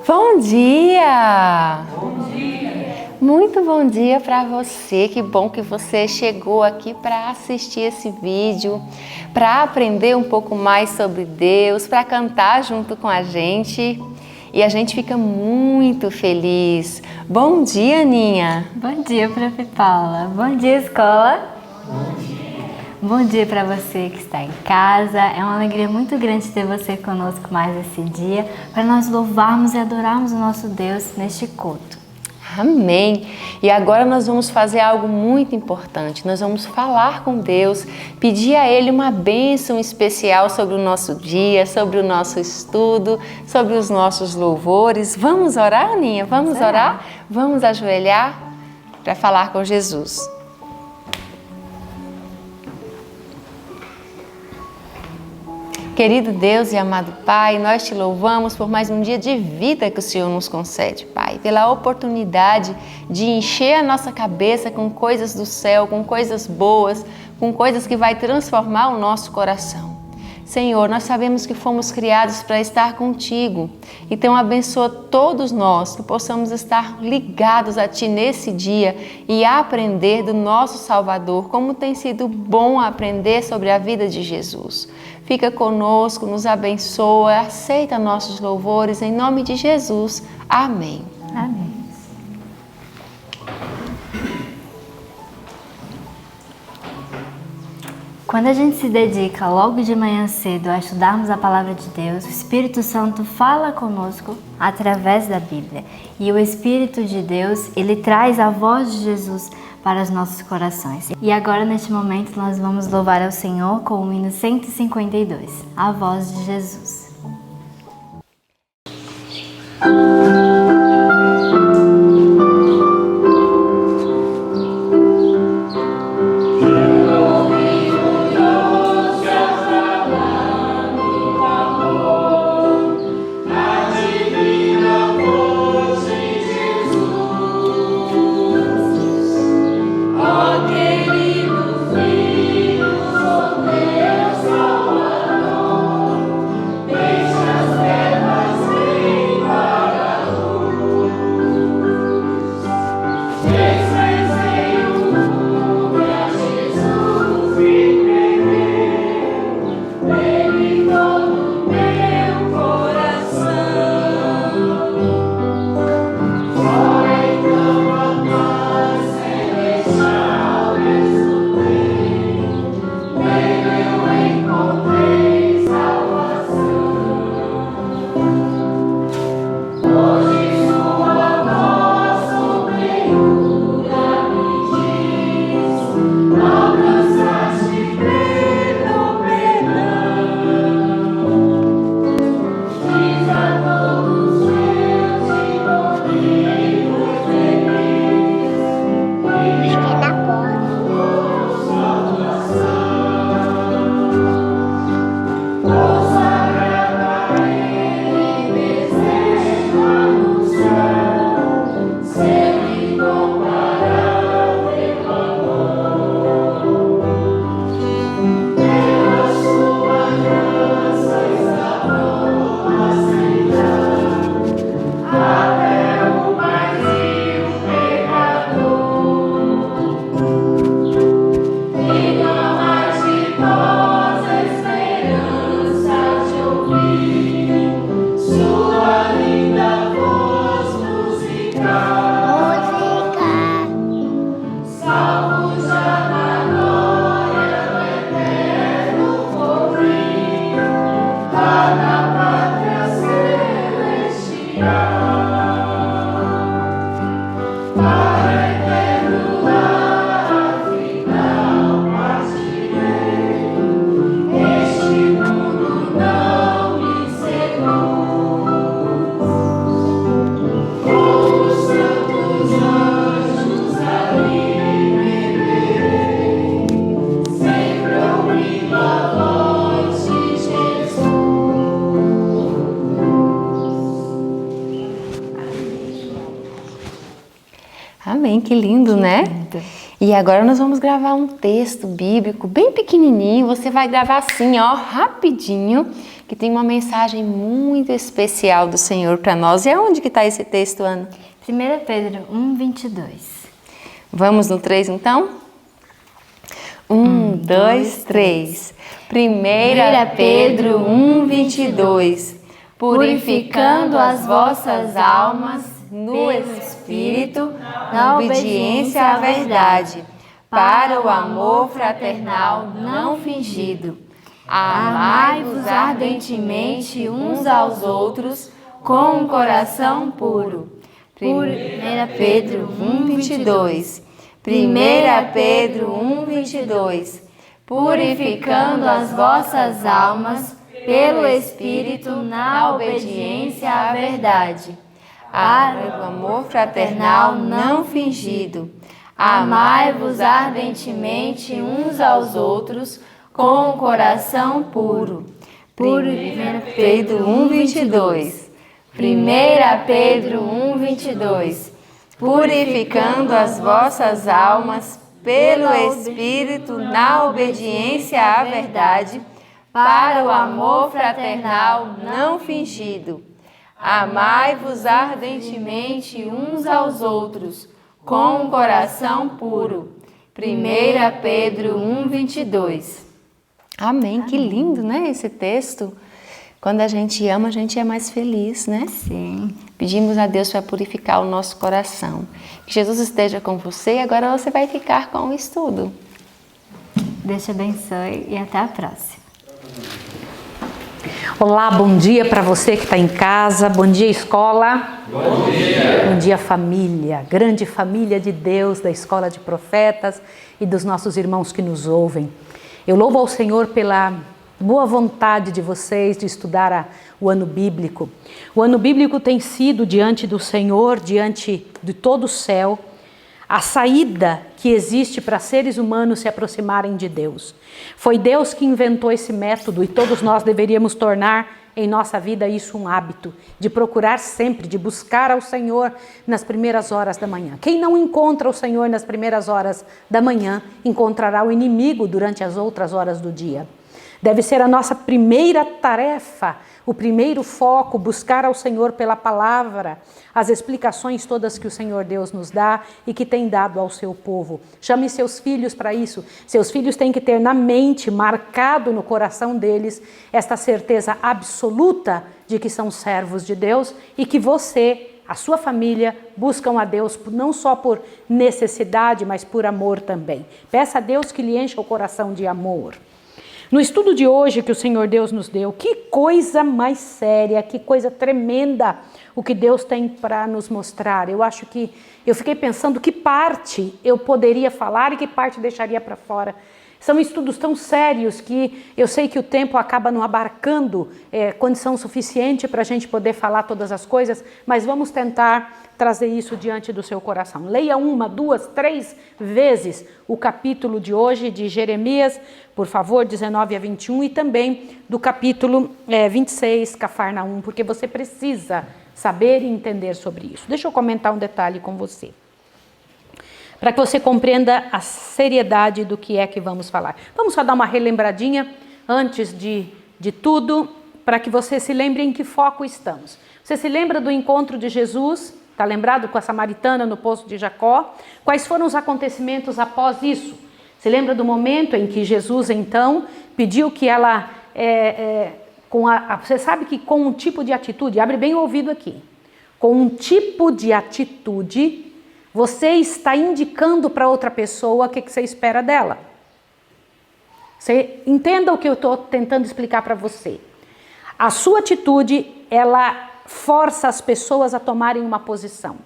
Bom dia! Bom dia! Muito bom dia para você, que bom que você chegou aqui para assistir esse vídeo, para aprender um pouco mais sobre Deus, para cantar junto com a gente. E a gente fica muito feliz. Bom dia, Aninha! Bom dia, Prof. Paula! Bom dia, escola! Bom dia! Bom dia para você que está em casa. É uma alegria muito grande ter você conosco mais esse dia, para nós louvarmos e adorarmos o nosso Deus neste culto. Amém! E agora nós vamos fazer algo muito importante. Nós vamos falar com Deus, pedir a Ele uma bênção especial sobre o nosso dia, sobre o nosso estudo, sobre os nossos louvores. Vamos orar, Aninha? Vamos orar? Vamos ajoelhar para falar com Jesus. Querido Deus e amado Pai, nós te louvamos por mais um dia de vida que o Senhor nos concede, Pai, pela oportunidade de encher a nossa cabeça com coisas do céu, com coisas boas, com coisas que vai transformar o nosso coração. Senhor, nós sabemos que fomos criados para estar contigo, então abençoa todos nós, que possamos estar ligados a Ti nesse dia e aprender do nosso Salvador, como tem sido bom aprender sobre a vida de Jesus. Fica conosco, nos abençoa, aceita nossos louvores, em nome de Jesus. Amém. Amém. Quando a gente se dedica logo de manhã cedo a estudarmos a Palavra de Deus, o Espírito Santo fala conosco através da Bíblia. E o Espírito de Deus, ele traz a voz de Jesus para os nossos corações. E agora, neste momento, nós vamos louvar ao Senhor com o hino 152, a voz de Jesus. Amém, que lindo, né? Lindo. E agora nós vamos gravar um texto bíblico bem pequenininho. Você vai gravar assim, ó, rapidinho, que tem uma mensagem muito especial do Senhor para nós. E aonde que está esse texto, Ana? 1 Pedro 1:22. Vamos no 3 então? 1, 2, 3. 1 Pedro 1:22. Purificando as vossas almas no Espírito, na obediência à verdade, para o amor fraternal não fingido. Amai-vos ardentemente uns aos outros com um coração puro. 1 Pedro 1:22. 1 Pedro 1:22. Purificando as vossas almas pelo Espírito na obediência à verdade, para o amor fraternal não fingido. Amai-vos ardentemente uns aos outros com um coração puro. 1 Pedro 1:22. 1 Pedro 1:22. Purificando as vossas almas pelo Espírito na obediência à verdade, para o amor fraternal não fingido. Amai-vos ardentemente uns aos outros, com um coração puro. 1 Pedro 1:22. Amém. Que lindo, né, esse texto? Quando a gente ama, a gente é mais feliz, né? Sim. Pedimos a Deus para purificar o nosso coração. Que Jesus esteja com você e agora você vai ficar com o estudo. Deus te abençoe e até a próxima. Olá, bom dia para você que está em casa, bom dia escola, bom dia família, grande família de Deus, da Escola de Profetas e dos nossos irmãos que nos ouvem. Eu louvo ao Senhor pela boa vontade de vocês de estudar o ano bíblico. O ano bíblico tem sido diante do Senhor, diante de todo o céu, a saída que existe para seres humanos se aproximarem de Deus. Foi Deus que inventou esse método e todos nós deveríamos tornar em nossa vida isso um hábito, de procurar sempre, de buscar ao Senhor nas primeiras horas da manhã. Quem não encontra o Senhor nas primeiras horas da manhã, encontrará o inimigo durante as outras horas do dia. Deve ser a nossa primeira tarefa, o primeiro foco, buscar ao Senhor pela palavra, as explicações todas que o Senhor Deus nos dá e que tem dado ao seu povo. Chame seus filhos para isso. Seus filhos têm que ter na mente, marcado no coração deles, esta certeza absoluta de que são servos de Deus e que você, a sua família, buscam a Deus não só por necessidade, mas por amor também. Peça a Deus que lhe encha o coração de amor. No estudo de hoje que o Senhor Deus nos deu, que coisa mais séria, que coisa tremenda o que Deus tem para nos mostrar. Eu fiquei pensando que parte eu poderia falar e que parte deixaria para fora. São estudos tão sérios que eu sei que o tempo acaba não abarcando condição suficiente para a gente poder falar todas as coisas, mas vamos tentar trazer isso diante do seu coração. Leia 1, 2, 3 vezes o capítulo de hoje de Jeremias, por favor, 19 a 21, e também do capítulo 26, Cafarnaum, porque você precisa saber e entender sobre isso. Deixa eu comentar um detalhe com você, para que você compreenda a seriedade do que é que vamos falar. Vamos só dar uma relembradinha antes de tudo, para que você se lembre em que foco estamos. Você se lembra do encontro de Jesus? Está lembrado com a samaritana no poço de Jacó? Quais foram os acontecimentos após isso? Se lembra do momento em que Jesus, então, pediu que ela, você sabe que com um tipo de atitude, abre bem o ouvido aqui, com um tipo de atitude, você está indicando para outra pessoa o que você espera dela. Você entenda o que eu estou tentando explicar para você. A sua atitude, ela força as pessoas a tomarem uma posição.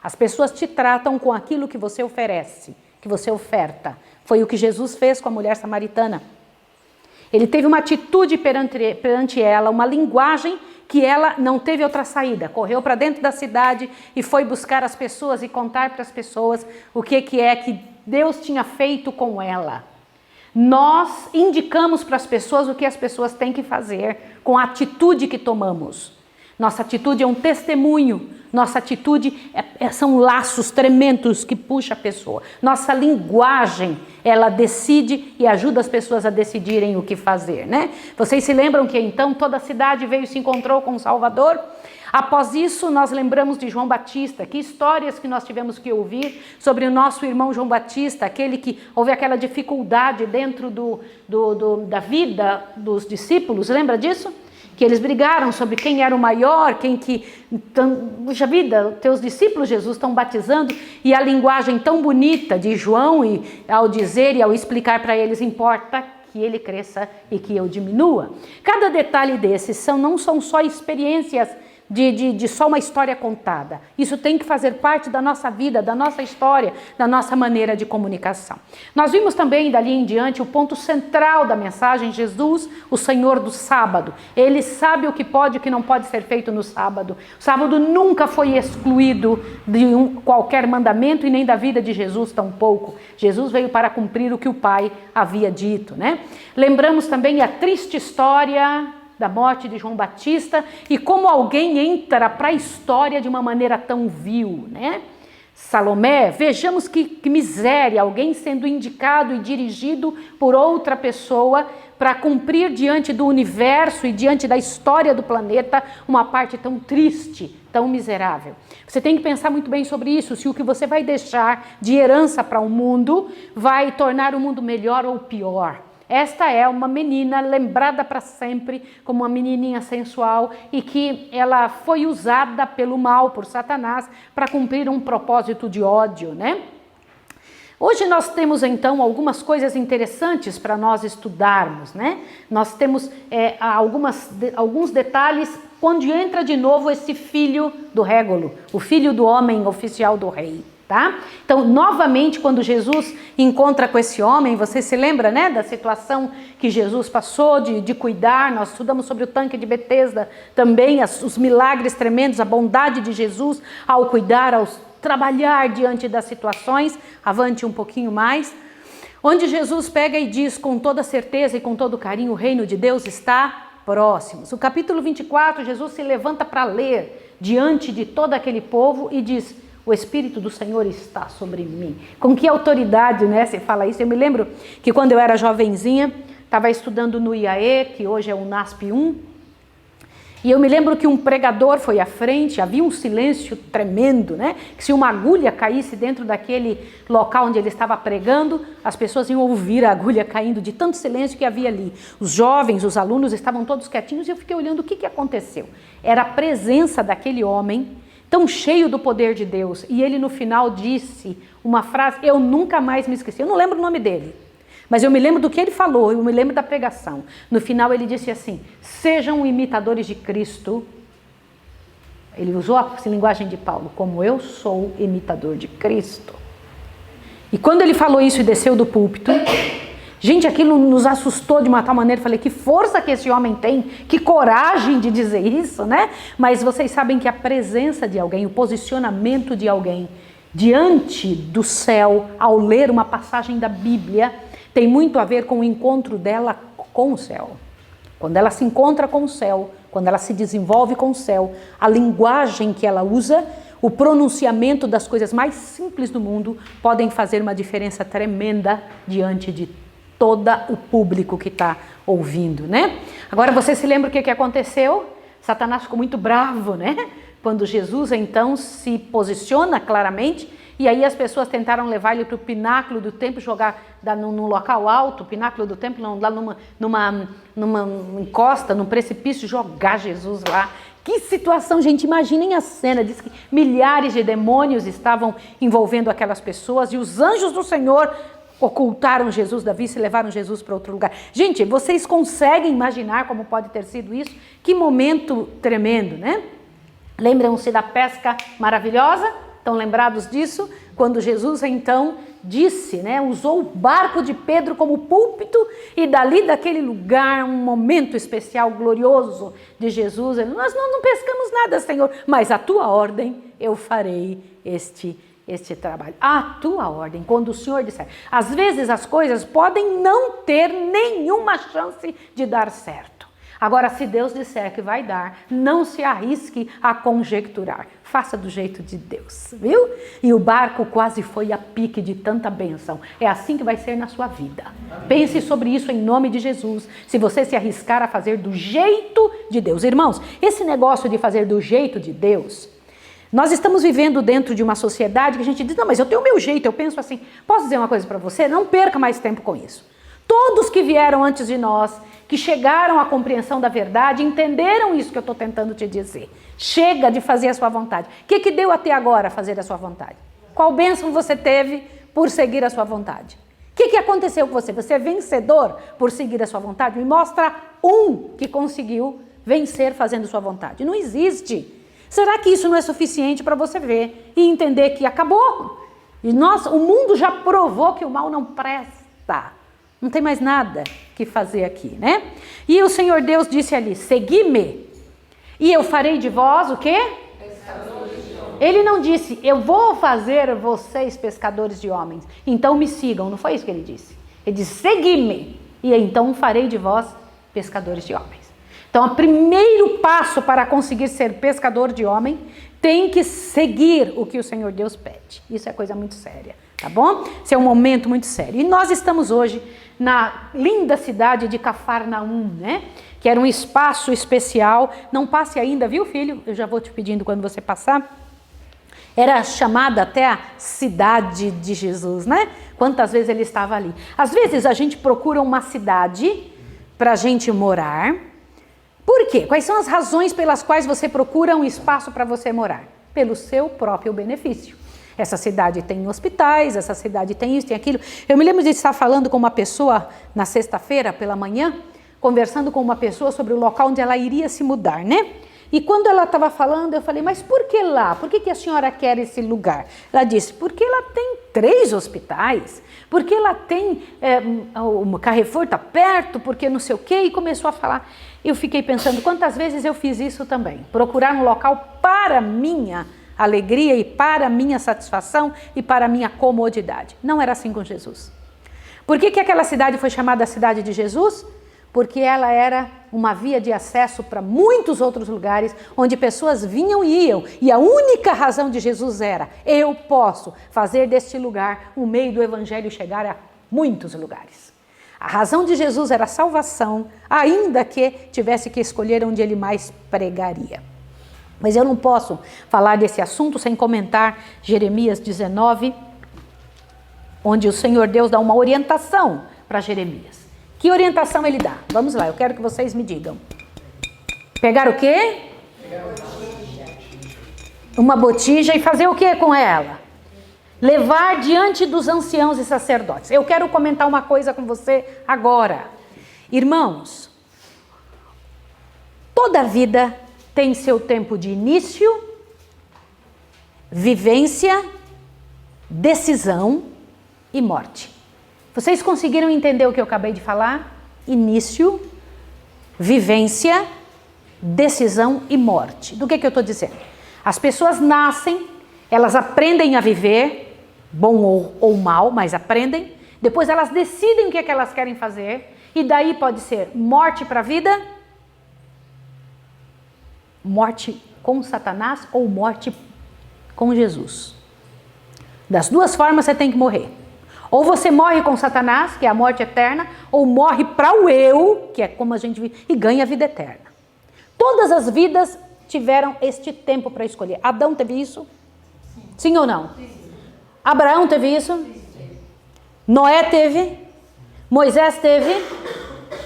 As pessoas te tratam com aquilo que você oferece, que você oferta. Foi o que Jesus fez com a mulher samaritana. Ele teve uma atitude perante ela, uma linguagem que ela não teve outra saída. Correu para dentro da cidade e foi buscar as pessoas e contar para as pessoas o que é que Deus tinha feito com ela. Nós indicamos para as pessoas o que as pessoas têm que fazer com a atitude que tomamos. Nossa atitude é um testemunho Nossa atitude são laços tremendos que puxam a pessoa. Nossa linguagem, ela decide e ajuda as pessoas a decidirem o que fazer, né? Vocês se lembram que então toda a cidade veio e se encontrou com o Salvador? Após isso, nós lembramos de João Batista. Que histórias que nós tivemos que ouvir sobre o nosso irmão João Batista, aquele que houve aquela dificuldade dentro da vida dos discípulos, lembra disso? Que eles brigaram sobre quem era o maior, puxa vida, teus discípulos, Jesus, estão batizando, e a linguagem tão bonita de João, e ao dizer e ao explicar para eles, importa que ele cresça e que eu diminua. Cada detalhe desses não são só experiências de só uma história contada. Isso tem que fazer parte da nossa vida, da nossa história, da nossa maneira de comunicação. Nós vimos também, dali em diante, o ponto central da mensagem, Jesus, o Senhor do sábado. Ele sabe o que pode e o que não pode ser feito no sábado. O sábado nunca foi excluído de qualquer mandamento e nem da vida de Jesus tampouco. Jesus veio para cumprir o que o Pai havia dito, né? Lembramos também a triste história da morte de João Batista e como alguém entra para a história de uma maneira tão vil, né? Salomé, vejamos que miséria, alguém sendo indicado e dirigido por outra pessoa para cumprir diante do universo e diante da história do planeta uma parte tão triste, tão miserável. Você tem que pensar muito bem sobre isso, se o que você vai deixar de herança para o mundo vai tornar o mundo melhor ou pior. Esta é uma menina lembrada para sempre como uma menininha sensual e que ela foi usada pelo mal, por Satanás, para cumprir um propósito de ódio, né? Hoje nós temos então algumas coisas interessantes para nós estudarmos, né? Nós temos alguns detalhes quando entra de novo esse filho do Régolo, o filho do homem oficial do rei. Tá? Então, novamente, quando Jesus encontra com esse homem, você se lembra, né, da situação que Jesus passou de cuidar? Nós estudamos sobre o tanque de Betesda também, os milagres tremendos, a bondade de Jesus ao cuidar, ao trabalhar diante das situações. Avante um pouquinho mais. Onde Jesus pega e diz com toda certeza e com todo carinho, o reino de Deus está próximo. No capítulo 24, Jesus se levanta para ler diante de todo aquele povo e diz: o Espírito do Senhor está sobre mim. Com que autoridade, né, você fala isso? Eu me lembro que quando eu era jovenzinha, estava estudando no IAE, que hoje é o NASP 1, e eu me lembro que um pregador foi à frente, havia um silêncio tremendo, né? Que se uma agulha caísse dentro daquele local onde ele estava pregando, as pessoas iam ouvir a agulha caindo de tanto silêncio que havia ali. Os jovens, os alunos estavam todos quietinhos e eu fiquei olhando o que aconteceu. Era a presença daquele homem tão cheio do poder de Deus, e ele no final disse uma frase, eu nunca mais me esqueci, eu não lembro o nome dele, mas eu me lembro do que ele falou, eu me lembro da pregação. No final ele disse assim: sejam imitadores de Cristo. Ele usou a linguagem de Paulo, como eu sou imitador de Cristo. E quando ele falou isso e desceu do púlpito, gente, aquilo nos assustou de uma tal maneira. Falei, que força que esse homem tem, que coragem de dizer isso, né? Mas vocês sabem que a presença de alguém, o posicionamento de alguém diante do céu, ao ler uma passagem da Bíblia, tem muito a ver com o encontro dela com o céu. Quando ela se encontra com o céu, quando ela se desenvolve com o céu, a linguagem que ela usa, o pronunciamento das coisas mais simples do mundo podem fazer uma diferença tremenda diante de todo o público que está ouvindo, né? Agora você se lembra o que aconteceu? Satanás ficou muito bravo, né? Quando Jesus então se posiciona claramente, e aí as pessoas tentaram levar ele para o pináculo do templo, jogar num local alto, o pináculo do templo, lá numa encosta, num precipício, jogar Jesus lá. Que situação, gente, imaginem a cena. Diz que milhares de demônios estavam envolvendo aquelas pessoas e os anjos do Senhor ocultaram Jesus da vista e levaram Jesus para outro lugar. Gente, vocês conseguem imaginar como pode ter sido isso? Que momento tremendo, né? Lembram-se da pesca maravilhosa? Estão lembrados disso? Quando Jesus então disse, né, usou o barco de Pedro como púlpito e dali daquele lugar, um momento especial, glorioso de Jesus, ele, nós não pescamos nada, Senhor, mas a tua ordem eu farei este trabalho. A tua ordem, quando o Senhor disser. Às vezes as coisas podem não ter nenhuma chance de dar certo. Agora, se Deus disser que vai dar, não se arrisque a conjecturar. Faça do jeito de Deus, viu? E o barco quase foi a pique de tanta bênção. É assim que vai ser na sua vida. Pense sobre isso em nome de Jesus. Se você se arriscar a fazer do jeito de Deus. Irmãos, esse negócio de fazer do jeito de Deus, nós estamos vivendo dentro de uma sociedade que a gente diz, não, mas eu tenho o meu jeito, eu penso assim. Posso dizer uma coisa para você? Não perca mais tempo com isso. Todos que vieram antes de nós, que chegaram à compreensão da verdade, entenderam isso que eu estou tentando te dizer. Chega de fazer a sua vontade. O que deu até agora fazer a sua vontade? Qual bênção você teve por seguir a sua vontade? O que aconteceu com você? Você é vencedor por seguir a sua vontade? Me mostra um que conseguiu vencer fazendo sua vontade. Não existe. Será que isso não é suficiente para você ver e entender que acabou? E o mundo já provou que o mal não presta. Não tem mais nada que fazer aqui, né? E o Senhor Deus disse ali, segui-me, e eu farei de vós o quê? Pescadores de homens. Ele não disse, eu vou fazer vocês pescadores de homens, então me sigam. Não foi isso que ele disse. Ele disse, segui-me, e então farei de vós pescadores de homens. Então, o primeiro passo para conseguir ser pescador de homem tem que seguir o que o Senhor Deus pede. Isso é coisa muito séria, tá bom? Isso é um momento muito sério. E nós estamos hoje na linda cidade de Cafarnaum, né? Que era um espaço especial. Não passe ainda, viu, filho? Eu já vou te pedindo quando você passar. Era chamada até a cidade de Jesus, né? Quantas vezes ele estava ali. Às vezes a gente procura uma cidade para a gente morar. Por quê? Quais são as razões pelas quais você procura um espaço para você morar? Pelo seu próprio benefício. Essa cidade tem hospitais, essa cidade tem isso, tem aquilo. Eu me lembro de estar falando com uma pessoa na sexta-feira pela manhã, conversando com uma pessoa sobre o local onde ela iria se mudar, né? E quando ela estava falando, eu falei, mas por que lá? Por que a senhora quer esse lugar? Ela disse, porque ela tem 3 hospitais, porque ela tem, o Carrefour está perto, porque não sei o quê, e começou a falar. Eu fiquei pensando, quantas vezes eu fiz isso também? Procurar um local para minha alegria e para minha satisfação e para minha comodidade. Não era assim com Jesus. Por que aquela cidade foi chamada a cidade de Jesus? Porque ela era uma via de acesso para muitos outros lugares, onde pessoas vinham e iam. E a única razão de Jesus era, eu posso fazer deste lugar um meio do evangelho chegar a muitos lugares. A razão de Jesus era a salvação, ainda que tivesse que escolher onde ele mais pregaria. Mas eu não posso falar desse assunto sem comentar Jeremias 19, onde o Senhor Deus dá uma orientação para Jeremias. Que orientação ele dá? Vamos lá, eu quero que vocês me digam. Pegar o quê? Uma botija e fazer o que com ela? Levar diante dos anciãos e sacerdotes. Eu quero comentar uma coisa com você agora. Irmãos, toda vida tem seu tempo de início, vivência, decisão e morte. Vocês conseguiram entender o que eu acabei de falar? Início, vivência, decisão e morte. Do que eu estou dizendo? As pessoas nascem, elas aprendem a viver, bom ou mal, mas aprendem. Depois elas decidem o que elas querem fazer. E daí pode ser morte para a vida, morte com Satanás ou morte com Jesus. Das duas formas você tem que morrer. Ou você morre com Satanás, que é a morte eterna, ou morre para o eu, que é como a gente vive, e ganha a vida eterna. Todas as vidas tiveram este tempo para escolher. Adão teve isso? Sim ou não? Sim. Abraão teve isso? Sim. Noé teve? Moisés teve?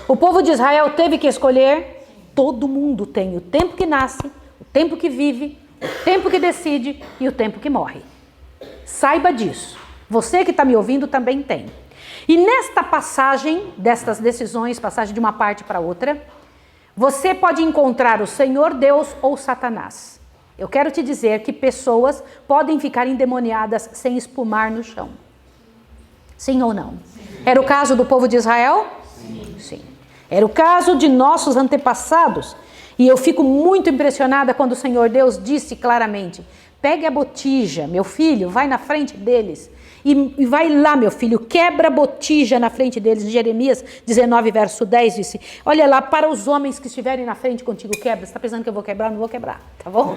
O povo de Israel teve que escolher? Todo mundo tem o tempo que nasce, o tempo que vive, o tempo que decide e o tempo que morre. Saiba disso. Você que está me ouvindo também tem. E nesta passagem, destas decisões, passagem de uma parte para outra, você pode encontrar o Senhor Deus ou Satanás. Eu quero te dizer que pessoas podem ficar endemoniadas sem espumar no chão. Sim ou não? Sim. Era o caso do povo de Israel? Sim. Sim. Era o caso de nossos antepassados. E eu fico muito impressionada quando o Senhor Deus disse claramente, pegue a botija, meu filho, vai na frente deles e vai lá, meu filho, quebra a botija na frente deles. Em Jeremias 19, verso 10, disse, olha lá, para os homens que estiverem na frente contigo, quebra. Você está pensando que eu vou quebrar? Não vou quebrar, tá bom?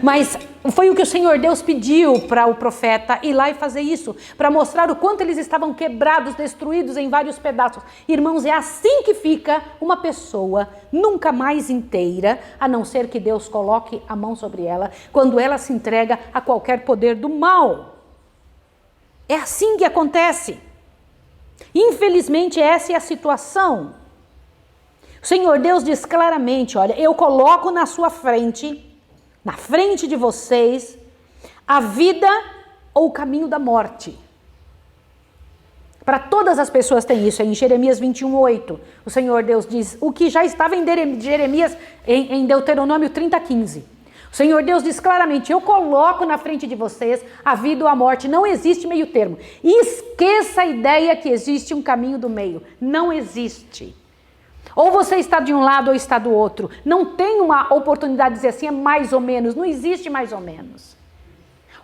Mas foi o que o Senhor Deus pediu para o profeta ir lá e fazer isso, para mostrar o quanto eles estavam quebrados, destruídos em vários pedaços. Irmãos, é assim que fica uma pessoa nunca mais inteira, a não ser que Deus coloque a mão sobre ela, quando ela se entrega a qualquer poder do mal. É assim que acontece. Infelizmente, essa é a situação. O Senhor Deus diz claramente, olha, eu coloco na sua frente, na frente de vocês, a vida ou o caminho da morte. Para todas as pessoas tem isso, em Jeremias 21:8, o Senhor Deus diz, o que já estava em Jeremias, em Deuteronômio 30:15. O Senhor Deus diz claramente, eu coloco na frente de vocês a vida ou a morte, não existe meio termo. Esqueça a ideia que existe um caminho do meio, não existe. Ou você está de um lado ou está do outro, não tem uma oportunidade de dizer assim, é mais ou menos, não existe mais ou menos.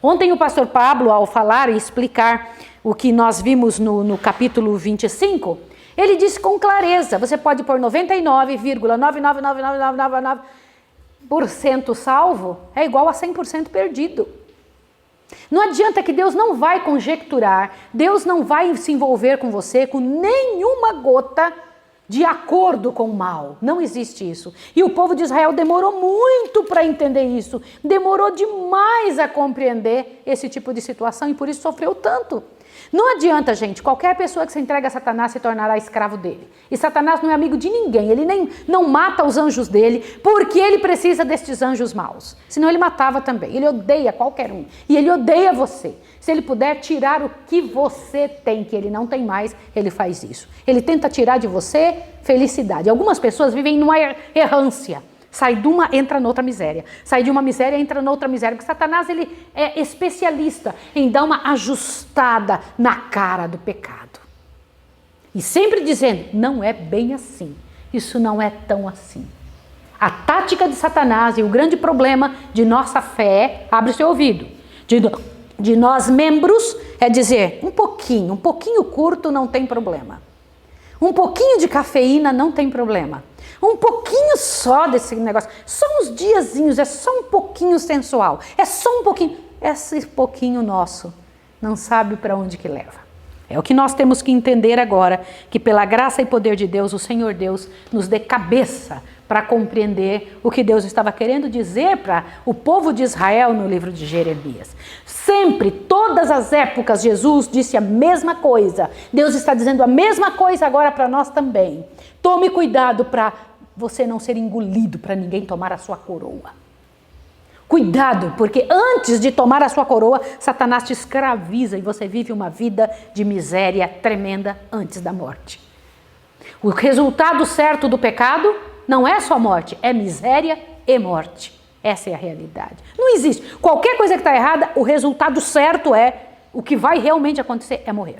Ontem o pastor Pablo, ao falar e explicar o que nós vimos no capítulo 25, ele disse com clareza, você pode pôr 99,99999% salvo, é igual a 100% perdido. Não adianta que Deus não vai conjecturar, Deus não vai se envolver com você com nenhuma gota de acordo com o mal. Não existe isso. E o povo de Israel demorou muito para entender isso, demorou demais a compreender esse tipo de situação e por isso sofreu tanto. Não adianta, gente, qualquer pessoa que se entrega a Satanás se tornará escravo dele. E Satanás não é amigo de ninguém, ele nem não mata os anjos dele, porque ele precisa destes anjos maus. Senão ele matava também, ele odeia qualquer um, e ele odeia você. Se ele puder tirar o que você tem, que ele não tem mais, ele faz isso. Ele tenta tirar de você felicidade. Algumas pessoas vivem numa errância. Sai de uma, entra noutra miséria. Sai de uma miséria, entra noutra miséria. Porque Satanás, ele é especialista em dar uma ajustada na cara do pecado. E sempre dizendo, não é bem assim. Isso não é tão assim. A tática de Satanás e o grande problema de nossa fé, abre o seu ouvido, de nós membros, é dizer, um pouquinho curto não tem problema. Um pouquinho de cafeína não tem problema. Um pouquinho só desse negócio, só uns diazinhos, é só um pouquinho sensual, é só um pouquinho, esse pouquinho nosso não sabe para onde que leva. É o que nós temos que entender agora, que pela graça e poder de Deus, o Senhor Deus nos dê cabeça para compreender o que Deus estava querendo dizer para o povo de Israel no livro de Jeremias. Sempre, todas as épocas, Jesus disse a mesma coisa. Deus está dizendo a mesma coisa agora para nós também. Tome cuidado para você não ser engolido, para ninguém tomar a sua coroa. Cuidado, porque antes de tomar a sua coroa, Satanás te escraviza e você vive uma vida de miséria tremenda antes da morte. O resultado certo do pecado não é só morte, é miséria e morte. Essa é a realidade. Não existe. Qualquer coisa que está errada, o resultado certo o que vai realmente acontecer é morrer.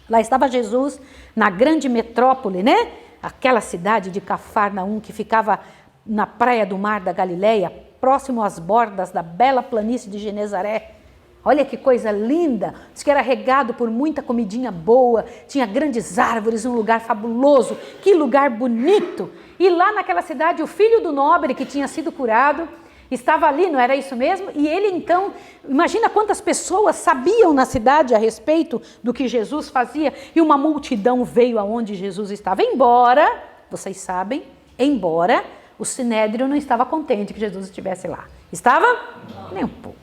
Lá estava Jesus na grande metrópole, né? Aquela cidade de Cafarnaum que ficava na praia do mar da Galileia, próximo às bordas da bela planície de Genezaré. Olha que coisa linda, diz que era regado por muita comidinha boa, tinha grandes árvores, um lugar fabuloso, que lugar bonito. E lá naquela cidade, o filho do nobre que tinha sido curado, estava ali, não era isso mesmo? E ele então, imagina quantas pessoas sabiam na cidade a respeito do que Jesus fazia, e uma multidão veio aonde Jesus estava, embora, vocês sabem, embora o Sinédrio não estava contente que Jesus estivesse lá. Estava? Nem um pouco.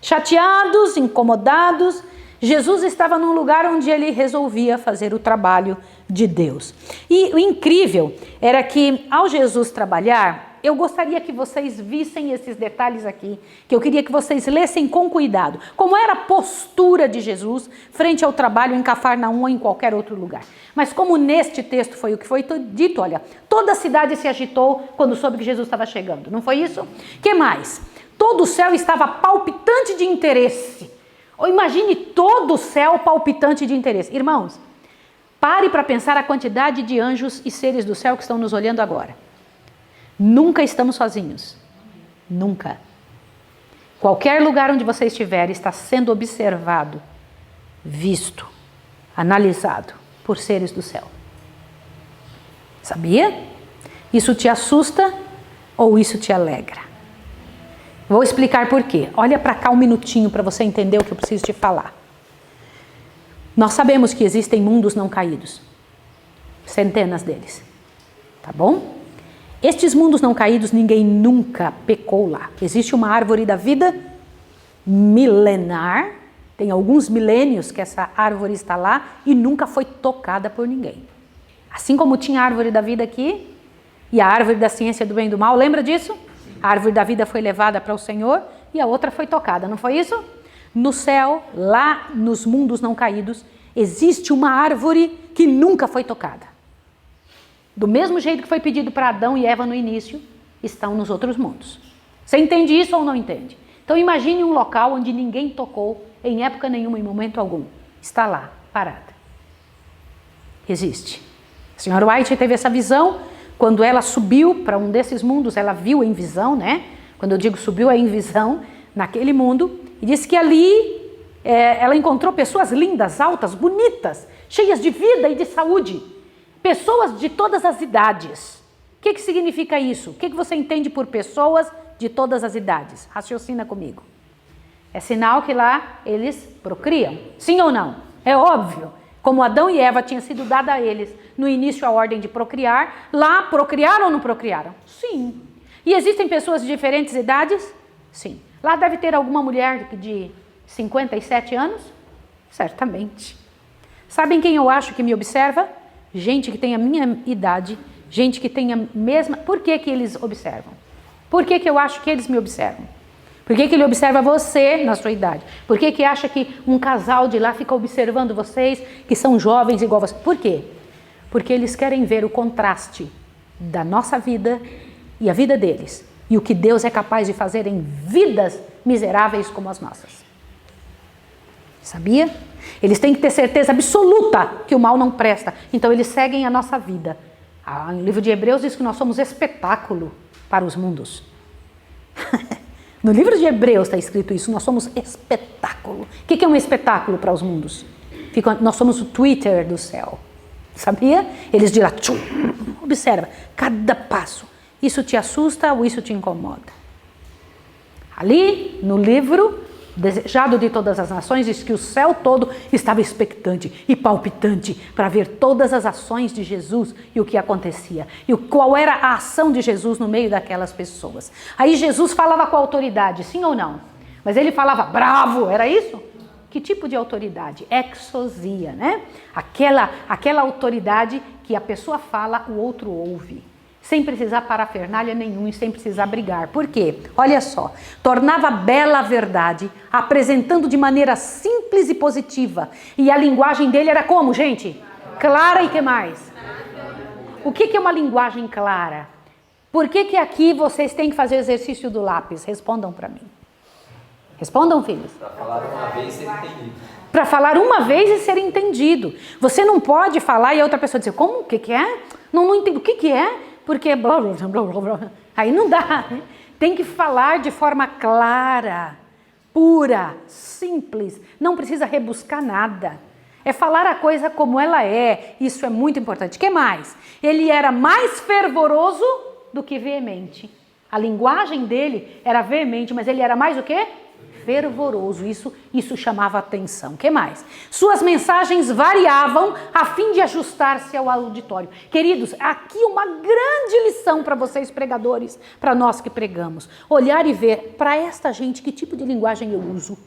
Chateados, incomodados, Jesus estava num lugar onde ele resolvia fazer o trabalho de Deus. E o incrível era que, ao Jesus trabalhar, eu gostaria que vocês vissem esses detalhes aqui, que eu queria que vocês lessem com cuidado. Como era a postura de Jesus frente ao trabalho em Cafarnaum ou em qualquer outro lugar. Mas como neste texto foi o que foi dito, olha, toda a cidade se agitou quando soube que Jesus estava chegando. Não foi isso? Que mais? Todo o céu estava palpitante de interesse. Ou imagine todo o céu palpitante de interesse. Irmãos, pare para pensar a quantidade de anjos e seres do céu que estão nos olhando agora. Nunca estamos sozinhos. Nunca. Qualquer lugar onde você estiver está sendo observado visto, analisado por seres do céu. Sabia? Isso te assusta ou isso te alegra? Vou explicar por quê. Olha para cá um minutinho para você entender o que eu preciso te falar. Nós sabemos que existem mundos não caídos. Centenas deles. Tá bom? Estes mundos não caídos, ninguém nunca pecou lá. Existe uma árvore da vida milenar. Tem alguns milênios que essa árvore está lá e nunca foi tocada por ninguém. Assim como tinha a árvore da vida aqui e a árvore da ciência do bem e do mal, lembra disso? A árvore da vida foi levada para o Senhor e a outra foi tocada, não foi isso? No céu, lá nos mundos não caídos, existe uma árvore que nunca foi tocada. Do mesmo jeito que foi pedido para Adão e Eva no início, estão nos outros mundos. Você entende isso ou não entende? Então imagine um local onde ninguém tocou em época nenhuma, em momento algum. Está lá, parada. Existe. A senhora White teve essa visão. Quando ela subiu para um desses mundos, ela viu em visão, né? Quando eu digo subiu, é em visão, naquele mundo. E disse que ali ela encontrou pessoas lindas, altas, bonitas, cheias de vida e de saúde. Pessoas de todas as idades. O que significa isso? O que você entende por pessoas de todas as idades? Raciocina comigo. É sinal que lá eles procriam. Sim ou não? É óbvio. Como Adão e Eva tinha sido dada a eles no início a ordem de procriar, lá procriaram ou não procriaram? Sim. E existem pessoas de diferentes idades? Sim. Lá deve ter alguma mulher de 57 anos? Certamente. Sabem quem eu acho que me observa? Gente que tem a minha idade, gente que tem a mesma... Por que eles observam? Por que eu acho que eles me observam? Por que ele observa você na sua idade? Por que acha que um casal de lá fica observando vocês, que são jovens igual você? Por quê? Porque eles querem ver o contraste da nossa vida e a vida deles. E o que Deus é capaz de fazer em vidas miseráveis como as nossas. Sabia? Eles têm que ter certeza absoluta que o mal não presta. Então eles seguem a nossa vida. O livro de Hebreus diz que nós somos espetáculo para os mundos. No livro de Hebreus está escrito isso, nós somos espetáculo. O que é um espetáculo para os mundos? Nós somos o Twitter do céu. Sabia? Eles dirão, observa, cada passo. Isso te assusta ou isso te incomoda? Ali, no livro, desejado de todas as nações, diz que o céu todo estava expectante e palpitante para ver todas as ações de Jesus e o que acontecia. E qual era a ação de Jesus no meio daquelas pessoas. Aí Jesus falava com autoridade, sim ou não? Mas ele falava bravo, era isso? Que tipo de autoridade? Exousia, né? Aquela autoridade que a pessoa fala, o outro ouve. Sem precisar parafernália nenhum e sem precisar brigar. Por quê? Olha só, tornava bela a verdade, apresentando de maneira simples e positiva. E a linguagem dele era como, gente? Clara e que mais? O que é uma linguagem clara? Por que aqui vocês têm que fazer o exercício do lápis? Respondam para mim. Respondam, filhos. Para falar uma vez e ser entendido. Para falar uma vez e ser entendido. Você não pode falar e a outra pessoa dizer, como? O que é? Não entendo. O que é? Porque blá, blá, blá, blá, blá. Aí não dá, né? Tem que falar de forma clara, pura, simples, não precisa rebuscar nada. É falar a coisa como ela é, isso é muito importante. O que mais? Ele era mais fervoroso do que veemente. A linguagem dele era veemente, mas ele era mais o quê? Fervoroso, isso chamava atenção. O que mais? Suas mensagens variavam a fim de ajustar-se ao auditório. Queridos, aqui uma grande lição para vocês pregadores, para nós que pregamos. Olhar e ver, para esta gente, que tipo de linguagem eu uso.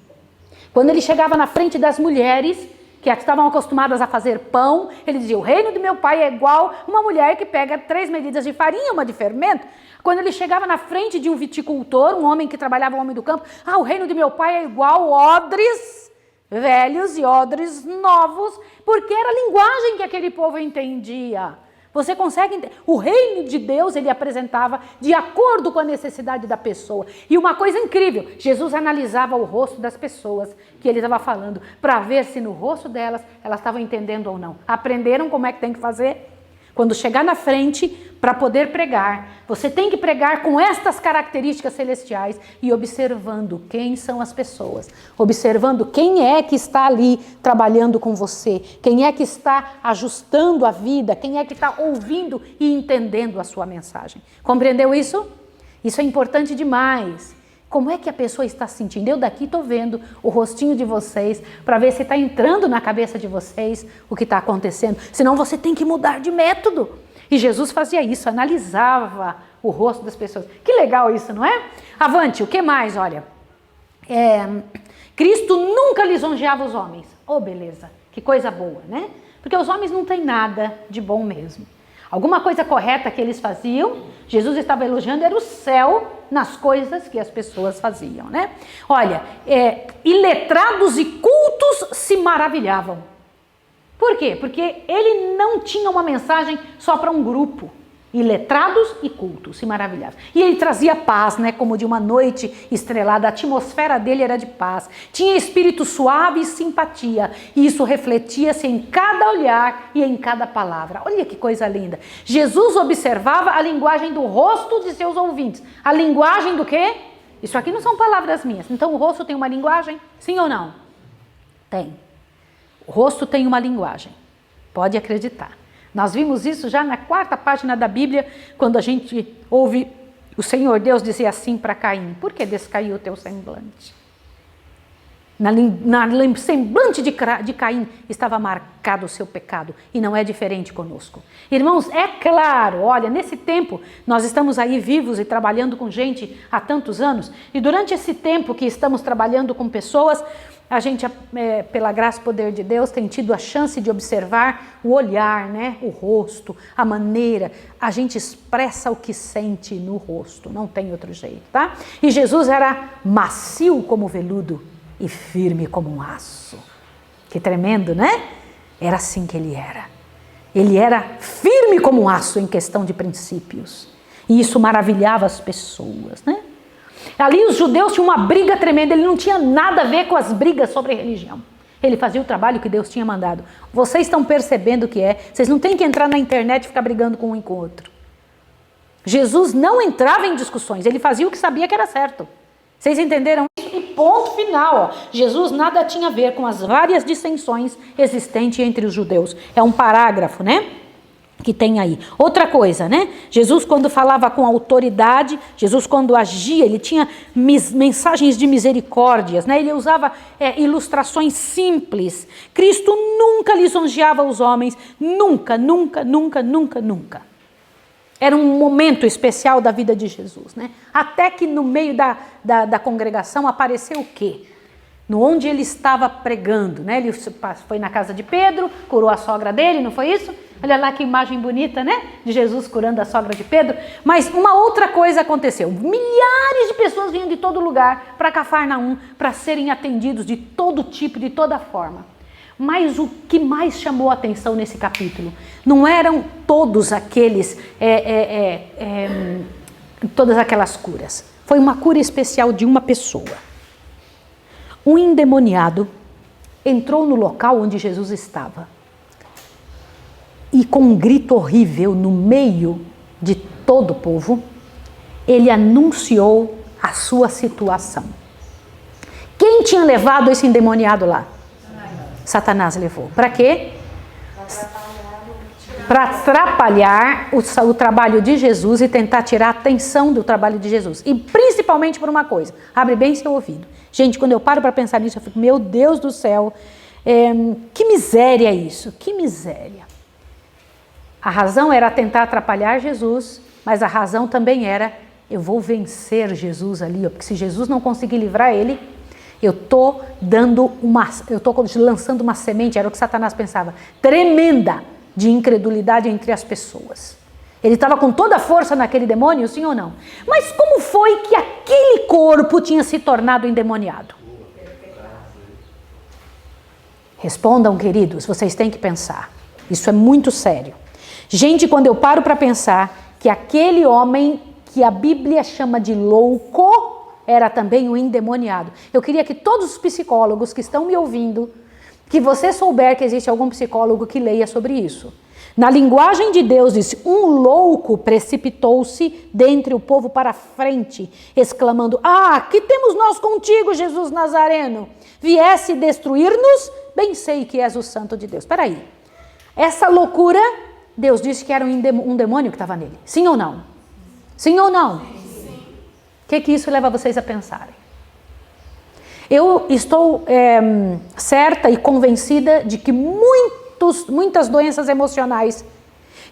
Quando ele chegava na frente das mulheres, que estavam acostumadas a fazer pão, ele dizia, o reino do meu pai é igual uma mulher que pega 3 medidas de farinha, uma de fermento. Quando ele chegava na frente de um viticultor, um homem que trabalhava o homem do campo, o reino do meu pai é igual odres velhos e odres novos, porque era a linguagem que aquele povo entendia. Você consegue entender? O reino de Deus ele apresentava de acordo com a necessidade da pessoa. E uma coisa incrível, Jesus analisava o rosto das pessoas que ele estava falando, para ver se no rosto delas, elas estavam entendendo ou não. Aprenderam como é que tem que fazer? quando chegar na frente para poder pregar, você tem que pregar com estas características celestiais e observando quem são as pessoas, observando quem é que está ali trabalhando com você, quem é que está ajustando a vida, quem é que está ouvindo e entendendo a sua mensagem. Compreendeu isso? Isso é importante demais. Como é que a pessoa está se sentindo? Eu daqui estou vendo o rostinho de vocês para ver se está entrando na cabeça de vocês o que está acontecendo. Senão você tem que mudar de método. E Jesus fazia isso, analisava o rosto das pessoas. Que legal isso, não é? Avante, o que mais? Olha, Cristo nunca lisonjeava os homens. Oh, beleza, que coisa boa, né? Porque os homens não têm nada de bom mesmo. Alguma coisa correta que eles faziam, Jesus estava elogiando, era o céu nas coisas que as pessoas faziam, né? Olha, iletrados e cultos se maravilhavam. Por quê? Porque ele não tinha uma mensagem só para um grupo. Iletrados e cultos se maravilhavam. E ele trazia paz, né? Como de uma noite estrelada, a atmosfera dele era de paz. Tinha espírito suave e simpatia. E isso refletia-se em cada olhar e em cada palavra. Olha que coisa linda. Jesus observava a linguagem do rosto de seus ouvintes. A linguagem do quê? Isso aqui não são palavras minhas. Então o rosto tem uma linguagem? Sim ou não? Tem. O rosto tem uma linguagem. Pode acreditar. Nós vimos isso já na 4ª página da Bíblia, quando a gente ouve o Senhor Deus dizer assim para Caim: por que descaiu o teu semblante? Na semblante de Caim estava marcado o seu pecado, e não é diferente conosco. Irmãos, é claro, olha, nesse tempo nós estamos aí vivos e trabalhando com gente há tantos anos, e durante esse tempo que estamos trabalhando com pessoas, a gente, pela graça e poder de Deus, tem tido a chance de observar o olhar, né? O rosto, a maneira. A gente expressa o que sente no rosto, não tem outro jeito, tá? E Jesus era macio como veludo e firme como um aço. Que tremendo, né? Era assim que ele era. Ele era firme como um aço em questão de princípios. E isso maravilhava as pessoas, né? Ali os judeus tinham uma briga tremenda, ele não tinha nada a ver com as brigas sobre religião. Ele fazia o trabalho que Deus tinha mandado. Vocês estão percebendo o que é? Vocês não têm que entrar na internet e ficar brigando com um e com o outro. Jesus não entrava em discussões, ele fazia o que sabia que era certo. Vocês entenderam isso? E ponto final. Ó. Jesus nada tinha a ver com as várias dissensões existentes entre os judeus. É um parágrafo, né? Que tem aí. Outra coisa, né? Jesus, quando falava com autoridade, Jesus, quando agia, ele tinha mensagens de misericórdias, né? Ele usava ilustrações simples. Cristo nunca lisonjeava os homens, nunca, nunca, nunca, nunca, nunca. Era um momento especial da vida de Jesus, né? Até que no meio da congregação apareceu o quê? No onde ele estava pregando, né? Ele foi na casa de Pedro, curou a sogra dele, não foi isso? Olha lá que imagem bonita, né? De Jesus curando a sogra de Pedro. Mas uma outra coisa aconteceu. Milhares de pessoas vinham de todo lugar para Cafarnaum, para serem atendidos de todo tipo, de toda forma. Mas o que mais chamou a atenção nesse capítulo não eram todos aqueles, todas aquelas curas. Foi uma cura especial de uma pessoa. Um endemoniado entrou no local onde Jesus estava. E com um grito horrível no meio de todo o povo, ele anunciou a sua situação. Quem tinha levado esse endemoniado lá? Satanás levou. Para quê? Para atrapalhar o trabalho de Jesus e tentar tirar a atenção do trabalho de Jesus. E principalmente por uma coisa. Abre bem seu ouvido. Gente, quando eu paro para pensar nisso, eu fico, meu Deus do céu, que miséria isso, que miséria. A razão era tentar atrapalhar Jesus, mas a razão também era, eu vou vencer Jesus ali, ó, porque se Jesus não conseguir livrar ele, eu estou lançando uma semente, era o que Satanás pensava, tremenda de incredulidade entre as pessoas. Ele estava com toda a força naquele demônio, sim ou não? Mas como foi que aquele corpo tinha se tornado endemoniado? Respondam, queridos, vocês têm que pensar. Isso é muito sério. Gente, quando eu paro para pensar que aquele homem que a Bíblia chama de louco era também um endemoniado. Eu queria que todos os psicólogos que estão me ouvindo, que você souber que existe algum psicólogo que leia sobre isso. Na linguagem de Deus diz, um louco precipitou-se dentre o povo para a frente, exclamando, que temos nós contigo, Jesus Nazareno? Viesse destruir-nos? Bem sei que és o santo de Deus. Espera aí, essa loucura, Deus disse que era um demônio que estava nele. Sim ou não? Sim ou não? Sim. O que isso leva vocês a pensarem? Eu estou certa e convencida de que muitas doenças emocionais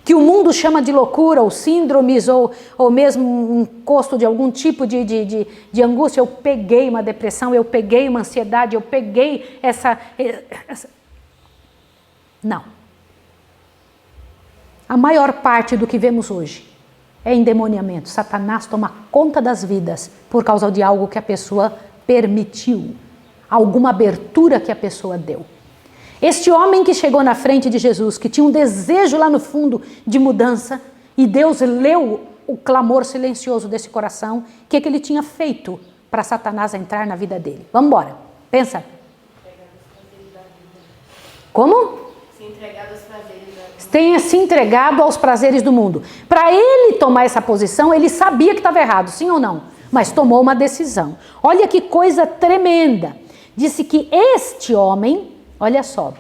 que o mundo chama de loucura, ou síndromes, ou mesmo um encosto de algum tipo de angústia. Eu peguei uma depressão, eu peguei uma ansiedade, eu peguei essa... Não. A maior parte do que vemos hoje é endemoniamento. Satanás toma conta das vidas por causa de algo que a pessoa permitiu, alguma abertura que a pessoa deu. Este homem que chegou na frente de Jesus, que tinha um desejo lá no fundo de mudança, e Deus leu o clamor silencioso desse coração, o que ele tinha feito para Satanás entrar na vida dele? Vamos embora, pensa. Como? Se entregado aos prazeres da vida. Tenha se entregado aos prazeres do mundo. Para ele tomar essa posição, ele sabia que estava errado, sim ou não? Mas tomou uma decisão. Olha que coisa tremenda. Disse que este homem, olha só,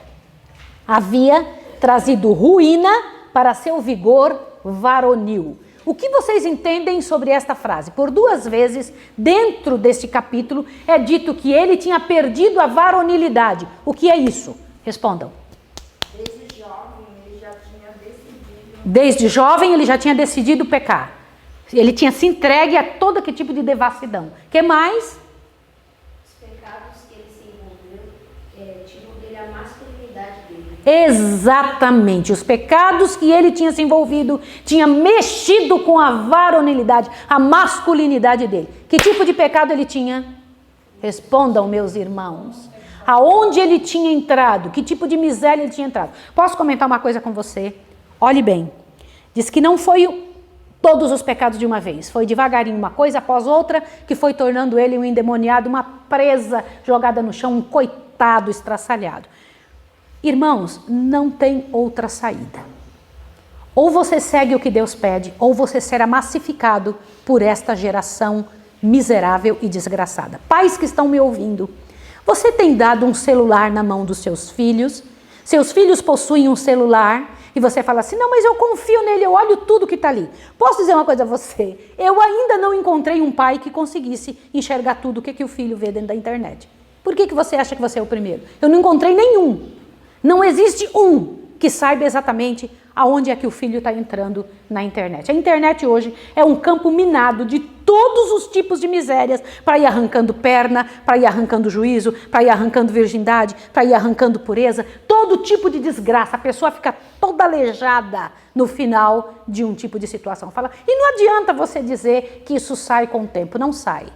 havia trazido ruína para seu vigor varonil. O que vocês entendem sobre esta frase? Por 2 vezes, dentro deste capítulo, é dito que ele tinha perdido a varonilidade. O que é isso? Respondam. Desde jovem ele já tinha decidido pecar. Ele tinha se entregue a todo que tipo de devassidão. O que mais? Exatamente, os pecados que ele tinha se envolvido, tinha mexido com a varonilidade, a masculinidade dele. Que tipo de pecado ele tinha? Respondam, meus irmãos. Aonde ele tinha entrado? Que tipo de miséria ele tinha entrado? Posso comentar uma coisa com você? Olhe bem. Diz que não foi todos os pecados de uma vez. Foi devagarinho, uma coisa após outra, que foi tornando ele um endemoniado, uma presa jogada no chão, um coitado estraçalhado. Irmãos, não tem outra saída. Ou você segue o que Deus pede, ou você será massificado por esta geração miserável e desgraçada. Pais que estão me ouvindo, você tem dado um celular na mão dos seus filhos? Seus filhos possuem um celular e você fala assim, não, mas eu confio nele, eu olho tudo que está ali. Posso dizer uma coisa a você? Eu ainda não encontrei um pai que conseguisse enxergar tudo o que o filho vê dentro da internet. Por que você acha que você é o primeiro? Eu não encontrei nenhum. Não existe um que saiba exatamente aonde é que o filho está entrando na internet. A internet hoje é um campo minado de todos os tipos de misérias, para ir arrancando perna, para ir arrancando juízo, para ir arrancando virgindade, para ir arrancando pureza, todo tipo de desgraça. A pessoa fica toda aleijada no final de um tipo de situação. Fala, e não adianta você dizer que isso sai com o tempo, não sai.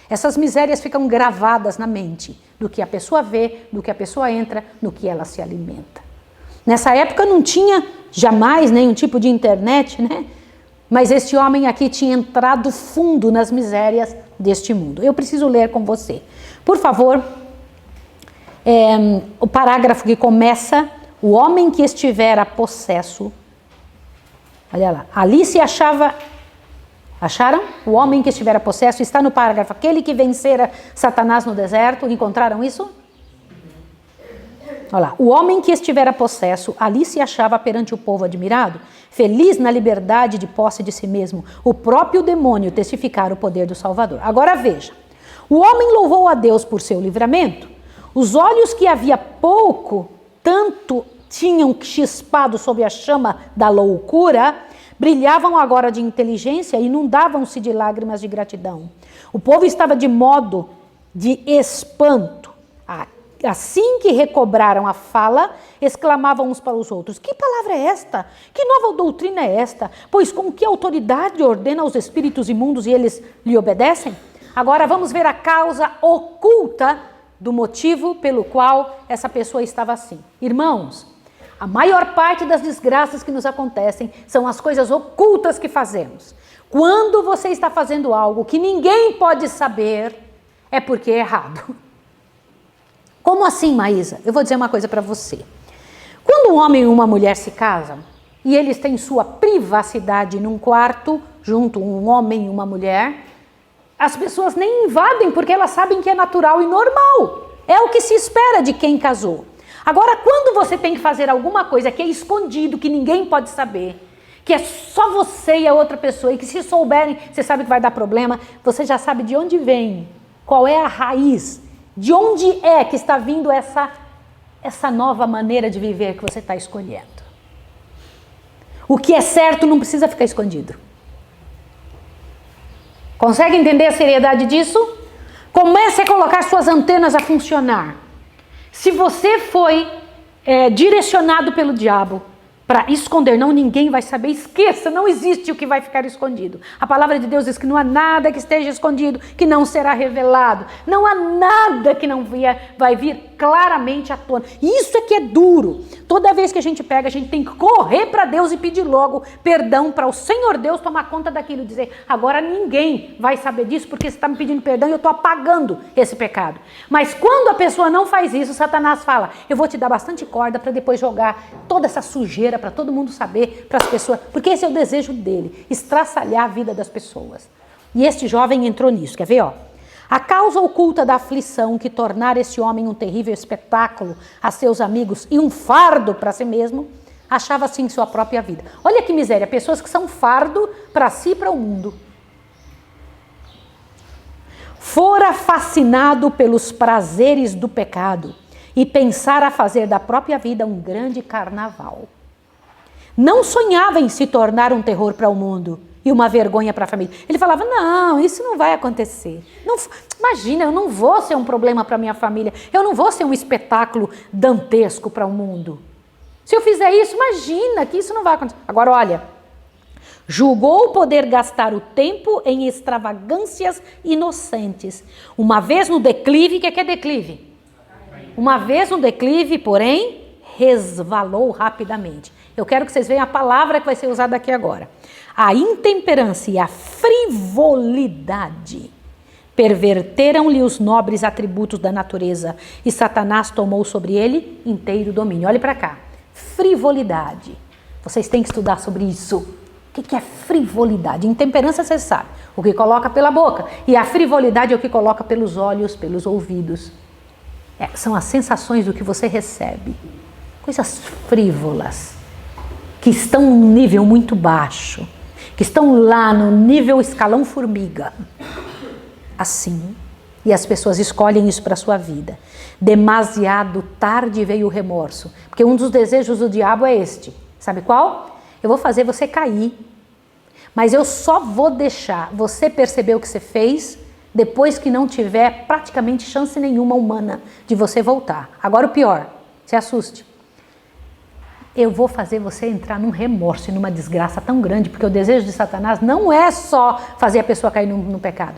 Essas misérias ficam gravadas na mente, do que a pessoa vê, do que a pessoa entra, no que ela se alimenta. Nessa época não tinha jamais nenhum tipo de internet, né? Mas este homem aqui tinha entrado fundo nas misérias deste mundo. Eu preciso ler com você. Por favor, o parágrafo que começa, o homem que estivera possesso, olha lá, ali se achava... Acharam? O homem que estivera possesso está no parágrafo. Aquele que vencera Satanás no deserto. Encontraram isso? Olha lá. O homem que estivera possesso, ali se achava perante o povo admirado, feliz na liberdade de posse de si mesmo. O próprio demônio testificara o poder do Salvador. Agora veja. O homem louvou a Deus por seu livramento. Os olhos que havia pouco tanto tinham chispado sob a chama da loucura, brilhavam agora de inteligência e inundavam-se de lágrimas de gratidão. O povo estava de modo de espanto. Assim que recobraram a fala, exclamavam uns para os outros, que palavra é esta? Que nova doutrina é esta? Pois com que autoridade ordena aos espíritos imundos e eles lhe obedecem? Agora vamos ver a causa oculta do motivo pelo qual essa pessoa estava assim. Irmãos, a maior parte das desgraças que nos acontecem são as coisas ocultas que fazemos. Quando você está fazendo algo que ninguém pode saber, é porque é errado. Como assim, Maísa? Eu vou dizer uma coisa para você. Quando um homem e uma mulher se casam, e eles têm sua privacidade num quarto, junto um homem e uma mulher, as pessoas nem invadem porque elas sabem que é natural e normal. É o que se espera de quem casou. Agora, quando você tem que fazer alguma coisa que é escondido, que ninguém pode saber, que é só você e a outra pessoa, e que se souberem, você sabe que vai dar problema, você já sabe de onde vem, qual é a raiz, de onde é que está vindo essa nova maneira de viver que você está escolhendo. O que é certo não precisa ficar escondido. Consegue entender a seriedade disso? Comece a colocar suas antenas a funcionar. Se você foi direcionado pelo diabo para esconder, não, ninguém vai saber, esqueça, não existe o que vai ficar escondido. A palavra de Deus diz que não há nada que esteja escondido, que não será revelado. Não há nada que não vai vir claramente à tona. Isso é que é duro. Toda vez que a gente pega, a gente tem que correr para Deus e pedir logo perdão para o Senhor Deus tomar conta daquilo. Dizer, agora ninguém vai saber disso porque você está me pedindo perdão e eu estou apagando esse pecado. Mas quando a pessoa não faz isso, Satanás fala, eu vou te dar bastante corda para depois jogar toda essa sujeira para todo mundo saber, para as pessoas, porque esse é o desejo dele, estraçalhar a vida das pessoas. E este jovem entrou nisso, quer ver, ó? A causa oculta da aflição que tornara esse homem um terrível espetáculo a seus amigos e um fardo para si mesmo, achava-se em sua própria vida. Olha que miséria, pessoas que são fardo para si e para o mundo. Fora fascinado pelos prazeres do pecado e pensara fazer da própria vida um grande carnaval. Não sonhava em se tornar um terror para o mundo e uma vergonha para a família. Ele falava, não, isso não vai acontecer. Não, imagina, eu não vou ser um problema para a minha família. Eu não vou ser um espetáculo dantesco para o mundo. Se eu fizer isso, imagina que isso não vai acontecer. Agora, olha, julgou poder gastar o tempo em extravagâncias inocentes. Uma vez no declive, o que é declive? Uma vez no declive, porém, resvalou rapidamente. Eu quero que vocês vejam a palavra que vai ser usada aqui agora. A intemperância e a frivolidade perverteram-lhe os nobres atributos da natureza e Satanás tomou sobre ele inteiro domínio. Olhe para cá. Frivolidade. Vocês têm que estudar sobre isso. O que é frivolidade? Intemperância, você sabe. O que coloca pela boca. E a frivolidade é o que coloca pelos olhos, pelos ouvidos. São as sensações do que você recebe. Coisas frívolas. Que estão num nível muito baixo, que estão lá no nível escalão formiga, assim, e as pessoas escolhem isso para a sua vida. Demasiado tarde veio o remorso, porque um dos desejos do diabo é este, sabe qual? Eu vou fazer você cair, mas eu só vou deixar você perceber o que você fez depois que não tiver praticamente chance nenhuma humana de você voltar. Agora o pior, se assuste. Eu vou fazer você entrar num remorso e numa desgraça tão grande, porque o desejo de Satanás não é só fazer a pessoa cair no pecado,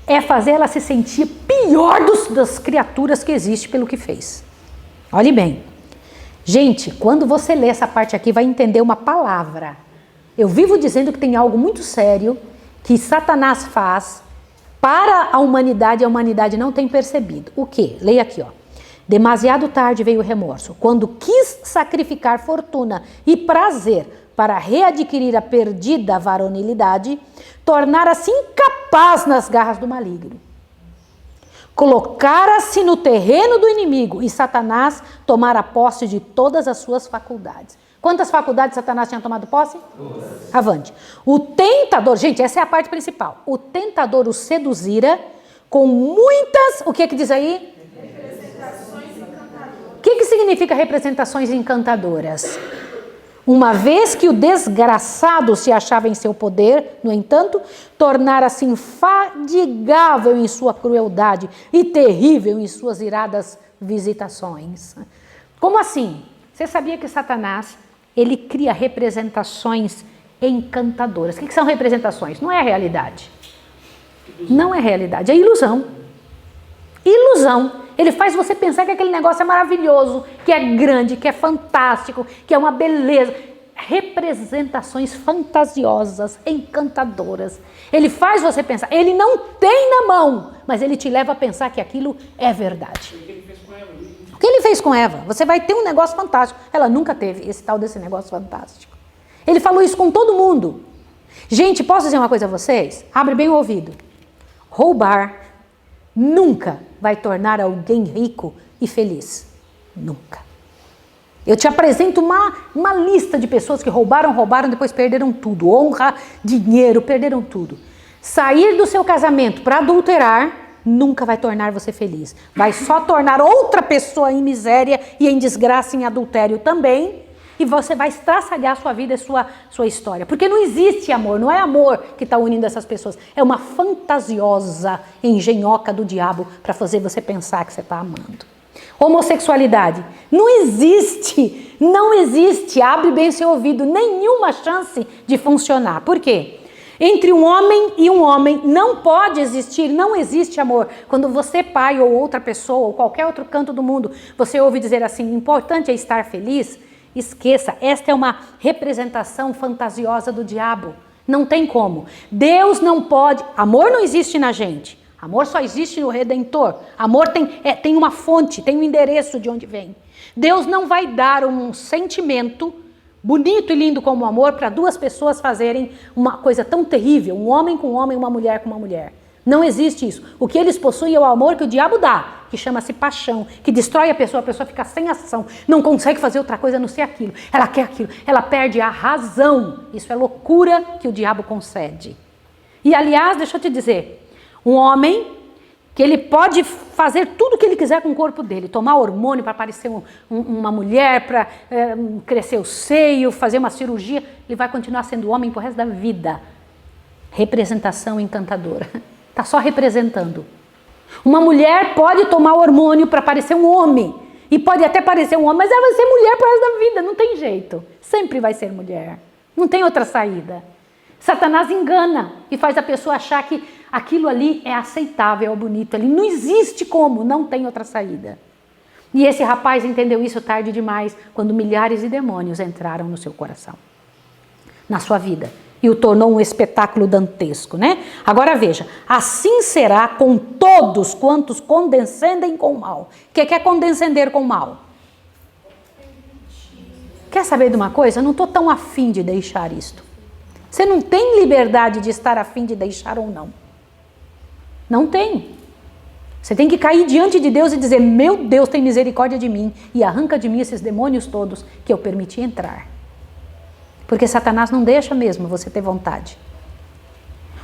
é fazer ela se sentir pior das criaturas que existem pelo que fez. Olhe bem. Gente, quando você lê essa parte aqui, vai entender uma palavra. Eu vivo dizendo que tem algo muito sério que Satanás faz para a humanidade não tem percebido. O quê? Leia aqui, ó. Demasiado tarde veio o remorso, quando quis sacrificar fortuna e prazer para readquirir a perdida varonilidade, tornara-se incapaz nas garras do maligno. Colocara-se no terreno do inimigo e Satanás tomara posse de todas as suas faculdades. Quantas faculdades Satanás tinha tomado posse? Todas. Avante. O tentador, gente, essa é a parte principal. O tentador o seduzira com muitas, o que diz aí? O que significa representações encantadoras? Uma vez que o desgraçado se achava em seu poder, no entanto, tornara-se infadigável em sua crueldade e terrível em suas iradas visitações. Como assim? Você sabia que Satanás, ele cria representações encantadoras. O que são representações? Não é a realidade. Não é realidade, é ilusão. Ilusão. Ele faz você pensar que aquele negócio é maravilhoso, que é grande, que é fantástico, que é uma beleza. Representações fantasiosas, encantadoras. Ele faz você pensar. Ele não tem na mão, mas ele te leva a pensar que aquilo é verdade. O que ele fez com Eva? Você vai ter um negócio fantástico. Ela nunca teve esse tal desse negócio fantástico. Ele falou isso com todo mundo. Gente, posso dizer uma coisa a vocês? Abre bem o ouvido. Roubar nunca vai tornar alguém rico e feliz. Nunca. Eu te apresento uma lista de pessoas que roubaram, depois perderam tudo. Honra, dinheiro, perderam tudo. Sair do seu casamento para adulterar nunca vai tornar você feliz. Vai só tornar outra pessoa em miséria e em desgraça, em adultério também. E você vai estraçalhar sua vida e sua história. Porque não existe amor, não é amor que está unindo essas pessoas. É uma fantasiosa engenhoca do diabo para fazer você pensar que você está amando. Homossexualidade. Não existe, abre bem seu ouvido, nenhuma chance de funcionar. Por quê? Entre um homem e um homem não pode existir, não existe amor. Quando você, pai ou outra pessoa, ou qualquer outro canto do mundo, você ouve dizer assim, importante é estar feliz, esqueça, esta é uma representação fantasiosa do diabo. Não tem como. Deus não pode, amor não existe na gente. Amor só existe no Redentor. Amor tem uma fonte, tem um endereço de onde vem. Deus não vai dar um sentimento bonito e lindo como o amor para duas pessoas fazerem uma coisa tão terrível, um homem com um homem, uma mulher com uma mulher. Não existe isso. O que eles possuem é o amor que o diabo dá, que chama-se paixão, que destrói a pessoa fica sem ação, não consegue fazer outra coisa a não ser aquilo. Ela quer aquilo, ela perde a razão. Isso é loucura que o diabo concede. E aliás, deixa eu te dizer, um homem que ele pode fazer tudo o que ele quiser com o corpo dele, tomar hormônio para parecer uma mulher, para crescer o seio, fazer uma cirurgia, ele vai continuar sendo homem pro resto da vida. Representação encantadora. Está só representando. Uma mulher pode tomar hormônio para parecer um homem, e pode até parecer um homem, mas ela vai ser mulher pro resto da vida, não tem jeito. Sempre vai ser mulher. Não tem outra saída. Satanás engana e faz a pessoa achar que aquilo ali é aceitável, é bonito. Ali não existe como, não tem outra saída. E esse rapaz entendeu isso tarde demais, quando milhares de demônios entraram no seu coração, na sua vida, e o tornou um espetáculo dantesco, né? Agora veja, assim será com todos quantos condescendem com o mal. O que é condescender com o mal? Quer saber de uma coisa? Eu não estou tão afim de deixar isto. Você não tem liberdade de estar afim de deixar ou não. Não tem. Você tem que cair diante de Deus e dizer, meu Deus, tem misericórdia de mim e arranca de mim esses demônios todos que eu permiti entrar. Porque Satanás não deixa mesmo você ter vontade.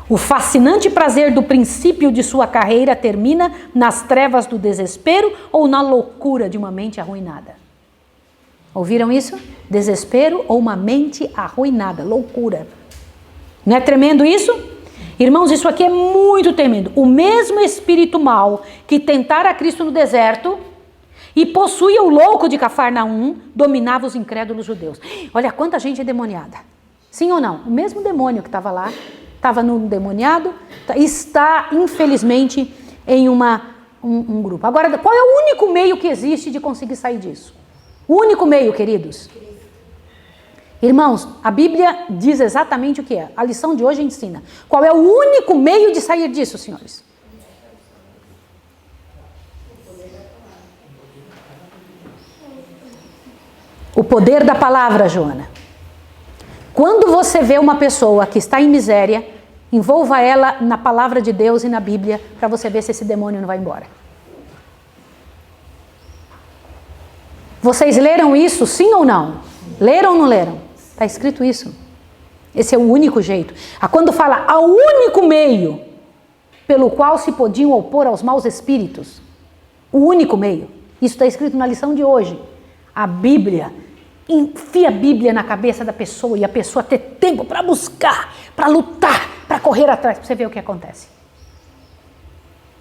O fascinante prazer do princípio de sua carreira termina nas trevas do desespero ou na loucura de uma mente arruinada. Ouviram isso? Desespero ou uma mente arruinada, loucura. Não é tremendo isso? Irmãos, isso aqui é muito tremendo. O mesmo espírito mau que tentara a Cristo no deserto e possuía o louco de Cafarnaum, dominava os incrédulos judeus. Olha quanta gente endemoniada. Sim ou não? O mesmo demônio que estava lá, estava no endemoniado, está, infelizmente, em um grupo. Agora, qual é o único meio que existe de conseguir sair disso? O único meio, queridos? Irmãos, a Bíblia diz exatamente o que é. A lição de hoje ensina. Qual é o único meio de sair disso, senhores? O poder da palavra, Joana. Quando você vê uma pessoa que está em miséria, envolva ela na palavra de Deus e na Bíblia, para você ver se esse demônio não vai embora. Vocês leram isso, sim ou não? Leram ou não leram? Está escrito isso. Esse é o único jeito. Quando fala ao único meio pelo qual se podiam opor aos maus espíritos, o único meio. Isso está escrito na lição de hoje. A Bíblia, enfia a Bíblia na cabeça da pessoa e a pessoa ter tempo para buscar, para lutar, para correr atrás, para você ver o que acontece.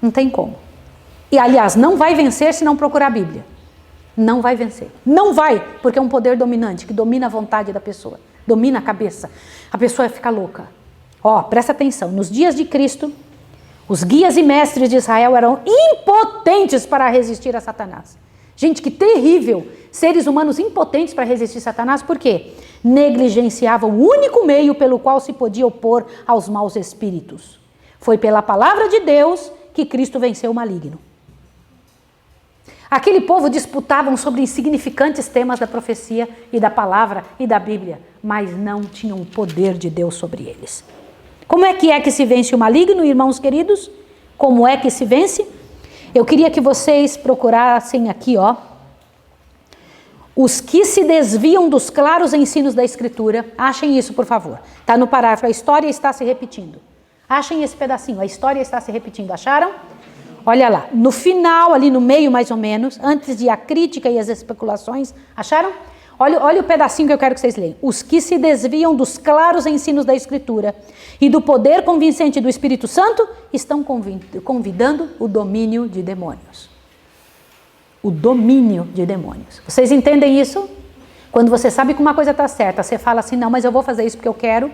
Não tem como. E aliás, não vai vencer se não procurar a Bíblia. Não vai vencer. Não vai, porque é um poder dominante que domina a vontade da pessoa, domina a cabeça. A pessoa fica louca. Presta atenção. Nos dias de Cristo, os guias e mestres de Israel eram impotentes para resistir a Satanás. Gente, que terrível. Seres humanos impotentes para resistir a Satanás. Por quê? Negligenciavam o único meio pelo qual se podia opor aos maus espíritos. Foi pela palavra de Deus que Cristo venceu o maligno. Aquele povo disputavam sobre insignificantes temas da profecia e da palavra e da Bíblia. mas não tinham o poder de Deus sobre eles. Como é que se vence o maligno, irmãos queridos? Como é que se vence? Eu queria que vocês procurassem aqui, ó, os que se desviam dos claros ensinos da Escritura. Achem isso, por favor. Está no parágrafo, a história está se repetindo. Achem esse pedacinho, a história está se repetindo. Acharam? Olha lá, no final, ali no meio mais ou menos, antes de a crítica e as especulações, acharam? Olha o pedacinho que eu quero que vocês leiam. Os que se desviam dos claros ensinos da Escritura e do poder convincente do Espírito Santo estão convidando o domínio de demônios. O domínio de demônios. Vocês entendem isso? Quando você sabe que uma coisa está certa, você fala assim, não, mas eu vou fazer isso porque eu quero.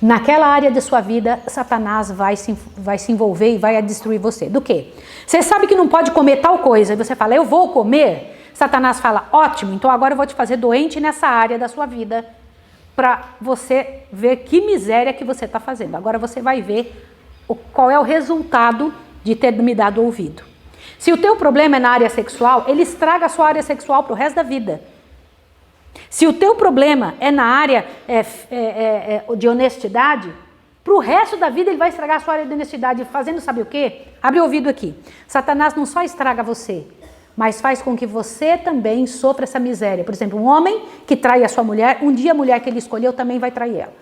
Naquela área de sua vida, Satanás vai se envolver e vai destruir você. Do quê? Você sabe que não pode comer tal coisa e você fala, eu vou comer. Satanás fala, ótimo, então agora eu vou te fazer doente nessa área da sua vida para você ver que miséria que você está fazendo. Agora você vai ver qual é o resultado de ter me dado ouvido. Se o teu problema é na área sexual, ele estraga a sua área sexual para o resto da vida. Se o teu problema é na área de honestidade, para o resto da vida ele vai estragar a sua área de honestidade, fazendo sabe o quê? Abre o ouvido aqui. Satanás não só estraga você, mas faz com que você também sofra essa miséria. Por exemplo, um homem que trai a sua mulher, um dia a mulher que ele escolheu também vai trair ela.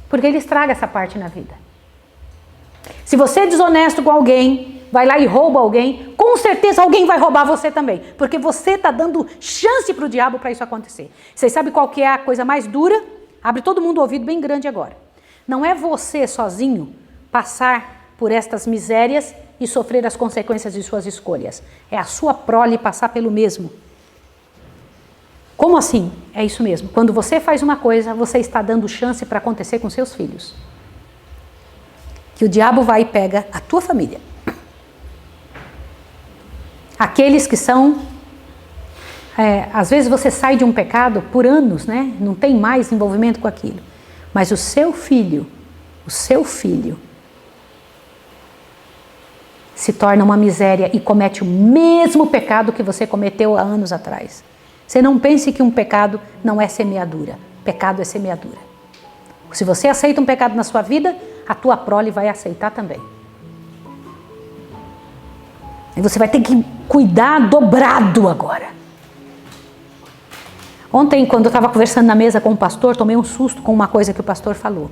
Porque ele estraga essa parte na vida. Se você é desonesto com alguém, vai lá e rouba alguém, com certeza alguém vai roubar você também. Porque você está dando chance para o diabo para isso acontecer. Vocês sabem qual que é a coisa mais dura? Abre todo mundo o ouvido bem grande agora. Não é você sozinho passar por estas misérias e sofrer as consequências de suas escolhas. É a sua prole passar pelo mesmo. Como assim? É isso mesmo. Quando você faz uma coisa, você está dando chance para acontecer com seus filhos. Que o diabo vai e pega a tua família. Aqueles que são... às vezes você sai de um pecado por anos, né? Não tem mais envolvimento com aquilo. Mas o seu filho se torna uma miséria e comete o mesmo pecado que você cometeu há anos atrás. Você não pense que um pecado não é semeadura. Pecado é semeadura. Se você aceita um pecado na sua vida, a tua prole vai aceitar também. E você vai ter que cuidar dobrado agora. Ontem, quando eu estava conversando na mesa com o pastor, tomei um susto com uma coisa que o pastor falou.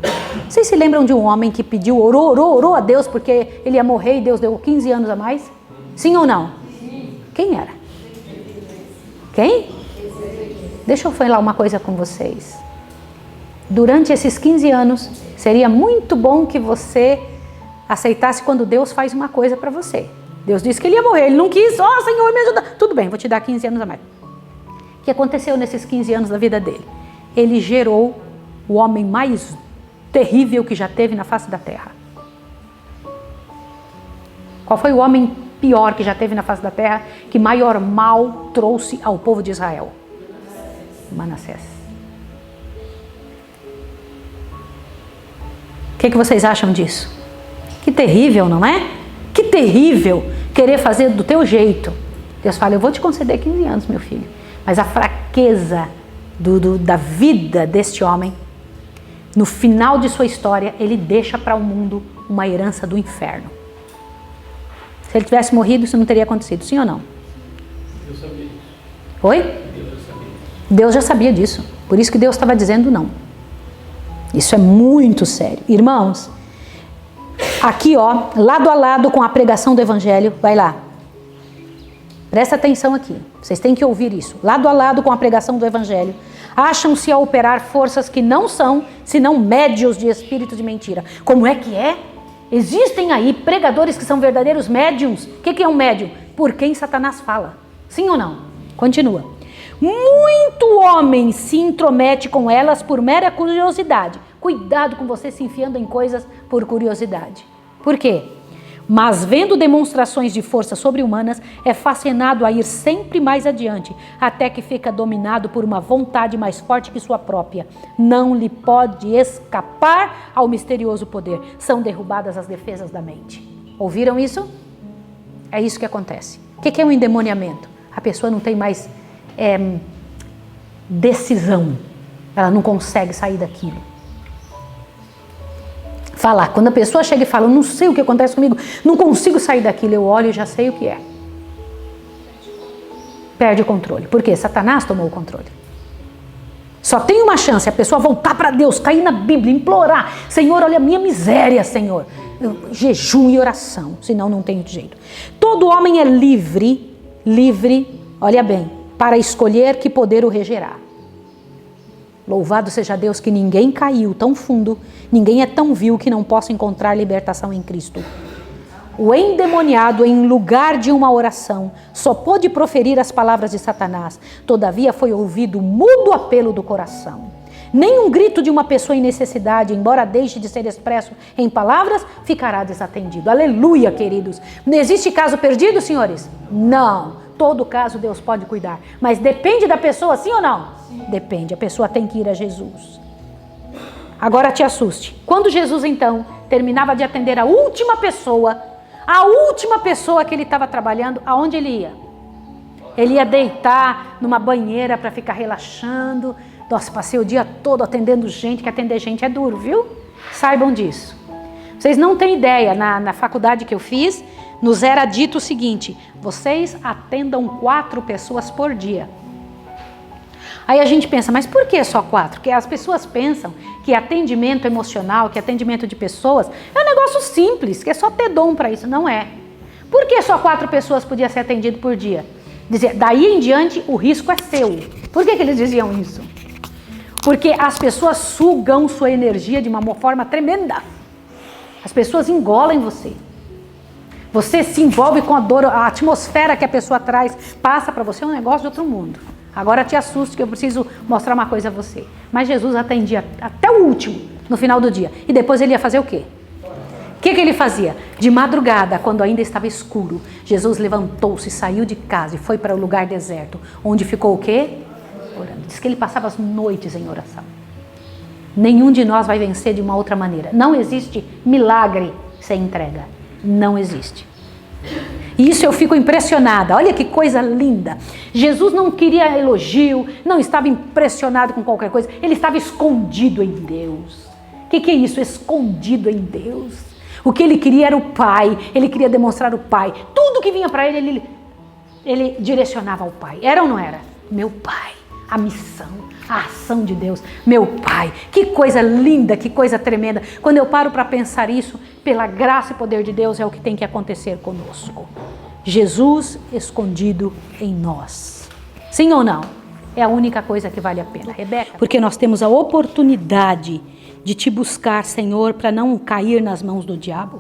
Vocês se lembram de um homem que pediu, orou a Deus porque ele ia morrer e Deus deu 15 anos a mais? Sim ou não? Sim. Quem era? Quem? Deixa eu falar uma coisa com vocês. Durante esses 15 anos, seria muito bom que você aceitasse quando Deus faz uma coisa para você. Deus disse que ele ia morrer, ele não quis, Senhor, me ajuda. Tudo bem, vou te dar 15 anos a mais. O que aconteceu nesses 15 anos da vida dele? Ele gerou o homem mais terrível que já teve na face da terra. Qual foi o homem pior que já teve na face da terra, que maior mal trouxe ao povo de Israel? Manassés. O que vocês acham disso? Que terrível, não é? Que terrível querer fazer do teu jeito. Deus fala, eu vou te conceder 15 anos, meu filho. Mas a fraqueza da vida deste homem, no final de sua história, ele deixa para o mundo uma herança do inferno. Se ele tivesse morrido, isso não teria acontecido, sim ou não? Deus sabia disso. Oi? Deus já sabia. Deus já sabia disso. Por isso que Deus estava dizendo não. Isso é muito sério. Irmãos, aqui ó, lado a lado com a pregação do Evangelho, vai lá. Presta atenção aqui, vocês têm que ouvir isso. Lado a lado com a pregação do Evangelho, acham-se a operar forças que não são, senão médios de espírito de mentira. Como é que é? Existem aí pregadores que são verdadeiros médiums. O que é um médium? Por quem Satanás fala. Sim ou não? Continua. Muito homem se intromete com elas por mera curiosidade. Cuidado com você se enfiando em coisas por curiosidade. Por quê? Mas vendo demonstrações de força sobre-humanas, é fascinado a ir sempre mais adiante, até que fica dominado por uma vontade mais forte que sua própria. Não lhe pode escapar ao misterioso poder. São derrubadas as defesas da mente. Ouviram isso? É isso que acontece. O que é um endemoniamento? A pessoa não tem mais decisão. Ela não consegue sair daquilo. Falar. Quando a pessoa chega e fala, não sei o que acontece comigo, não consigo sair daquilo, eu olho e já sei o que é. Perde o controle. Por quê? Satanás tomou o controle. Só tem uma chance, a pessoa voltar para Deus, cair na Bíblia, implorar. Senhor, olha a minha miséria, Senhor. Jejum e oração, senão não tem jeito. Todo homem é livre, olha bem, para escolher que poder o regerá. Louvado seja Deus que ninguém caiu tão fundo, ninguém é tão vil que não possa encontrar libertação em Cristo. O endemoniado, em lugar de uma oração, só pôde proferir as palavras de Satanás. Todavia foi ouvido o mudo apelo do coração. Nem um grito de uma pessoa em necessidade, embora deixe de ser expresso em palavras, ficará desatendido. Aleluia, queridos. Não existe caso perdido, senhores? Não. Todo caso Deus pode cuidar. Mas depende da pessoa, sim ou não? Sim. Depende. A pessoa tem que ir a Jesus. Agora te assuste. Quando Jesus, então, terminava de atender a última pessoa que ele estava trabalhando, aonde ele ia? Ele ia deitar numa banheira para ficar relaxando. Nossa, passei o dia todo atendendo gente, que atender gente é duro, viu? Saibam disso. Vocês não têm ideia, na faculdade que eu fiz, nos era dito o seguinte, vocês atendam 4 pessoas por dia. Aí a gente pensa, mas por que só 4? Porque as pessoas pensam que atendimento emocional, que atendimento de pessoas, é um negócio simples, que é só ter dom para isso. Não é. Por que só 4 pessoas podiam ser atendidas por dia? Dizia, daí em diante o risco é seu. Por que eles diziam isso? Porque as pessoas sugam sua energia de uma forma tremenda. As pessoas engolem você. Você se envolve com a dor, a atmosfera que a pessoa traz, passa para você, é um negócio de outro mundo. Agora te assusto que eu preciso mostrar uma coisa a você. Mas Jesus atendia até o último, no final do dia. E depois ele ia fazer o quê? O que ele fazia? De madrugada, quando ainda estava escuro, Jesus levantou-se, saiu de casa e foi para o lugar deserto, onde ficou o quê? Orando. Diz que ele passava as noites em oração. Nenhum de nós vai vencer de uma outra maneira. Não existe milagre sem entrega. Não existe. E isso eu fico impressionada. Olha que coisa linda. Jesus não queria elogio, não estava impressionado com qualquer coisa. Ele estava escondido em Deus. O que é isso? Escondido em Deus. O que ele queria era o Pai. Ele queria demonstrar o Pai. Tudo que vinha para ele direcionava ao Pai. Era ou não era? Meu Pai. A missão, a ação de Deus, meu Pai, que coisa linda, que coisa tremenda. Quando eu paro para pensar isso, pela graça e poder de Deus é o que tem que acontecer conosco. Jesus escondido em nós. Sim ou não? É a única coisa que vale a pena, Rebeca. Porque nós temos a oportunidade de te buscar, Senhor, para não cair nas mãos do diabo.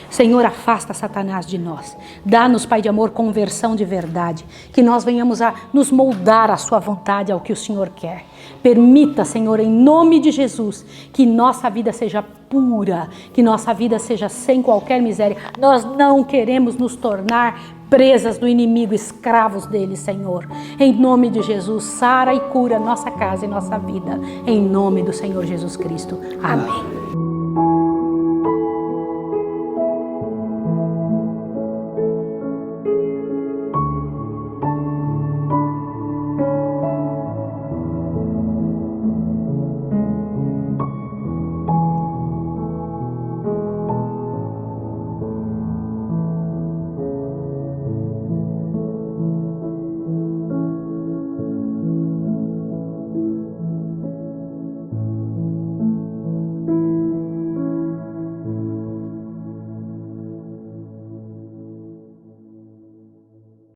Senhor, afasta Satanás de nós. Dá-nos, Pai de amor, conversão de verdade. Que nós venhamos a nos moldar à sua vontade, ao que o Senhor quer. Permita, Senhor, em nome de Jesus, que nossa vida seja pura, que nossa vida seja sem qualquer miséria. Nós não queremos nos tornar presas do inimigo, escravos dele, Senhor. Em nome de Jesus, sara e cura nossa casa e nossa vida. Em nome do Senhor Jesus Cristo. Amém.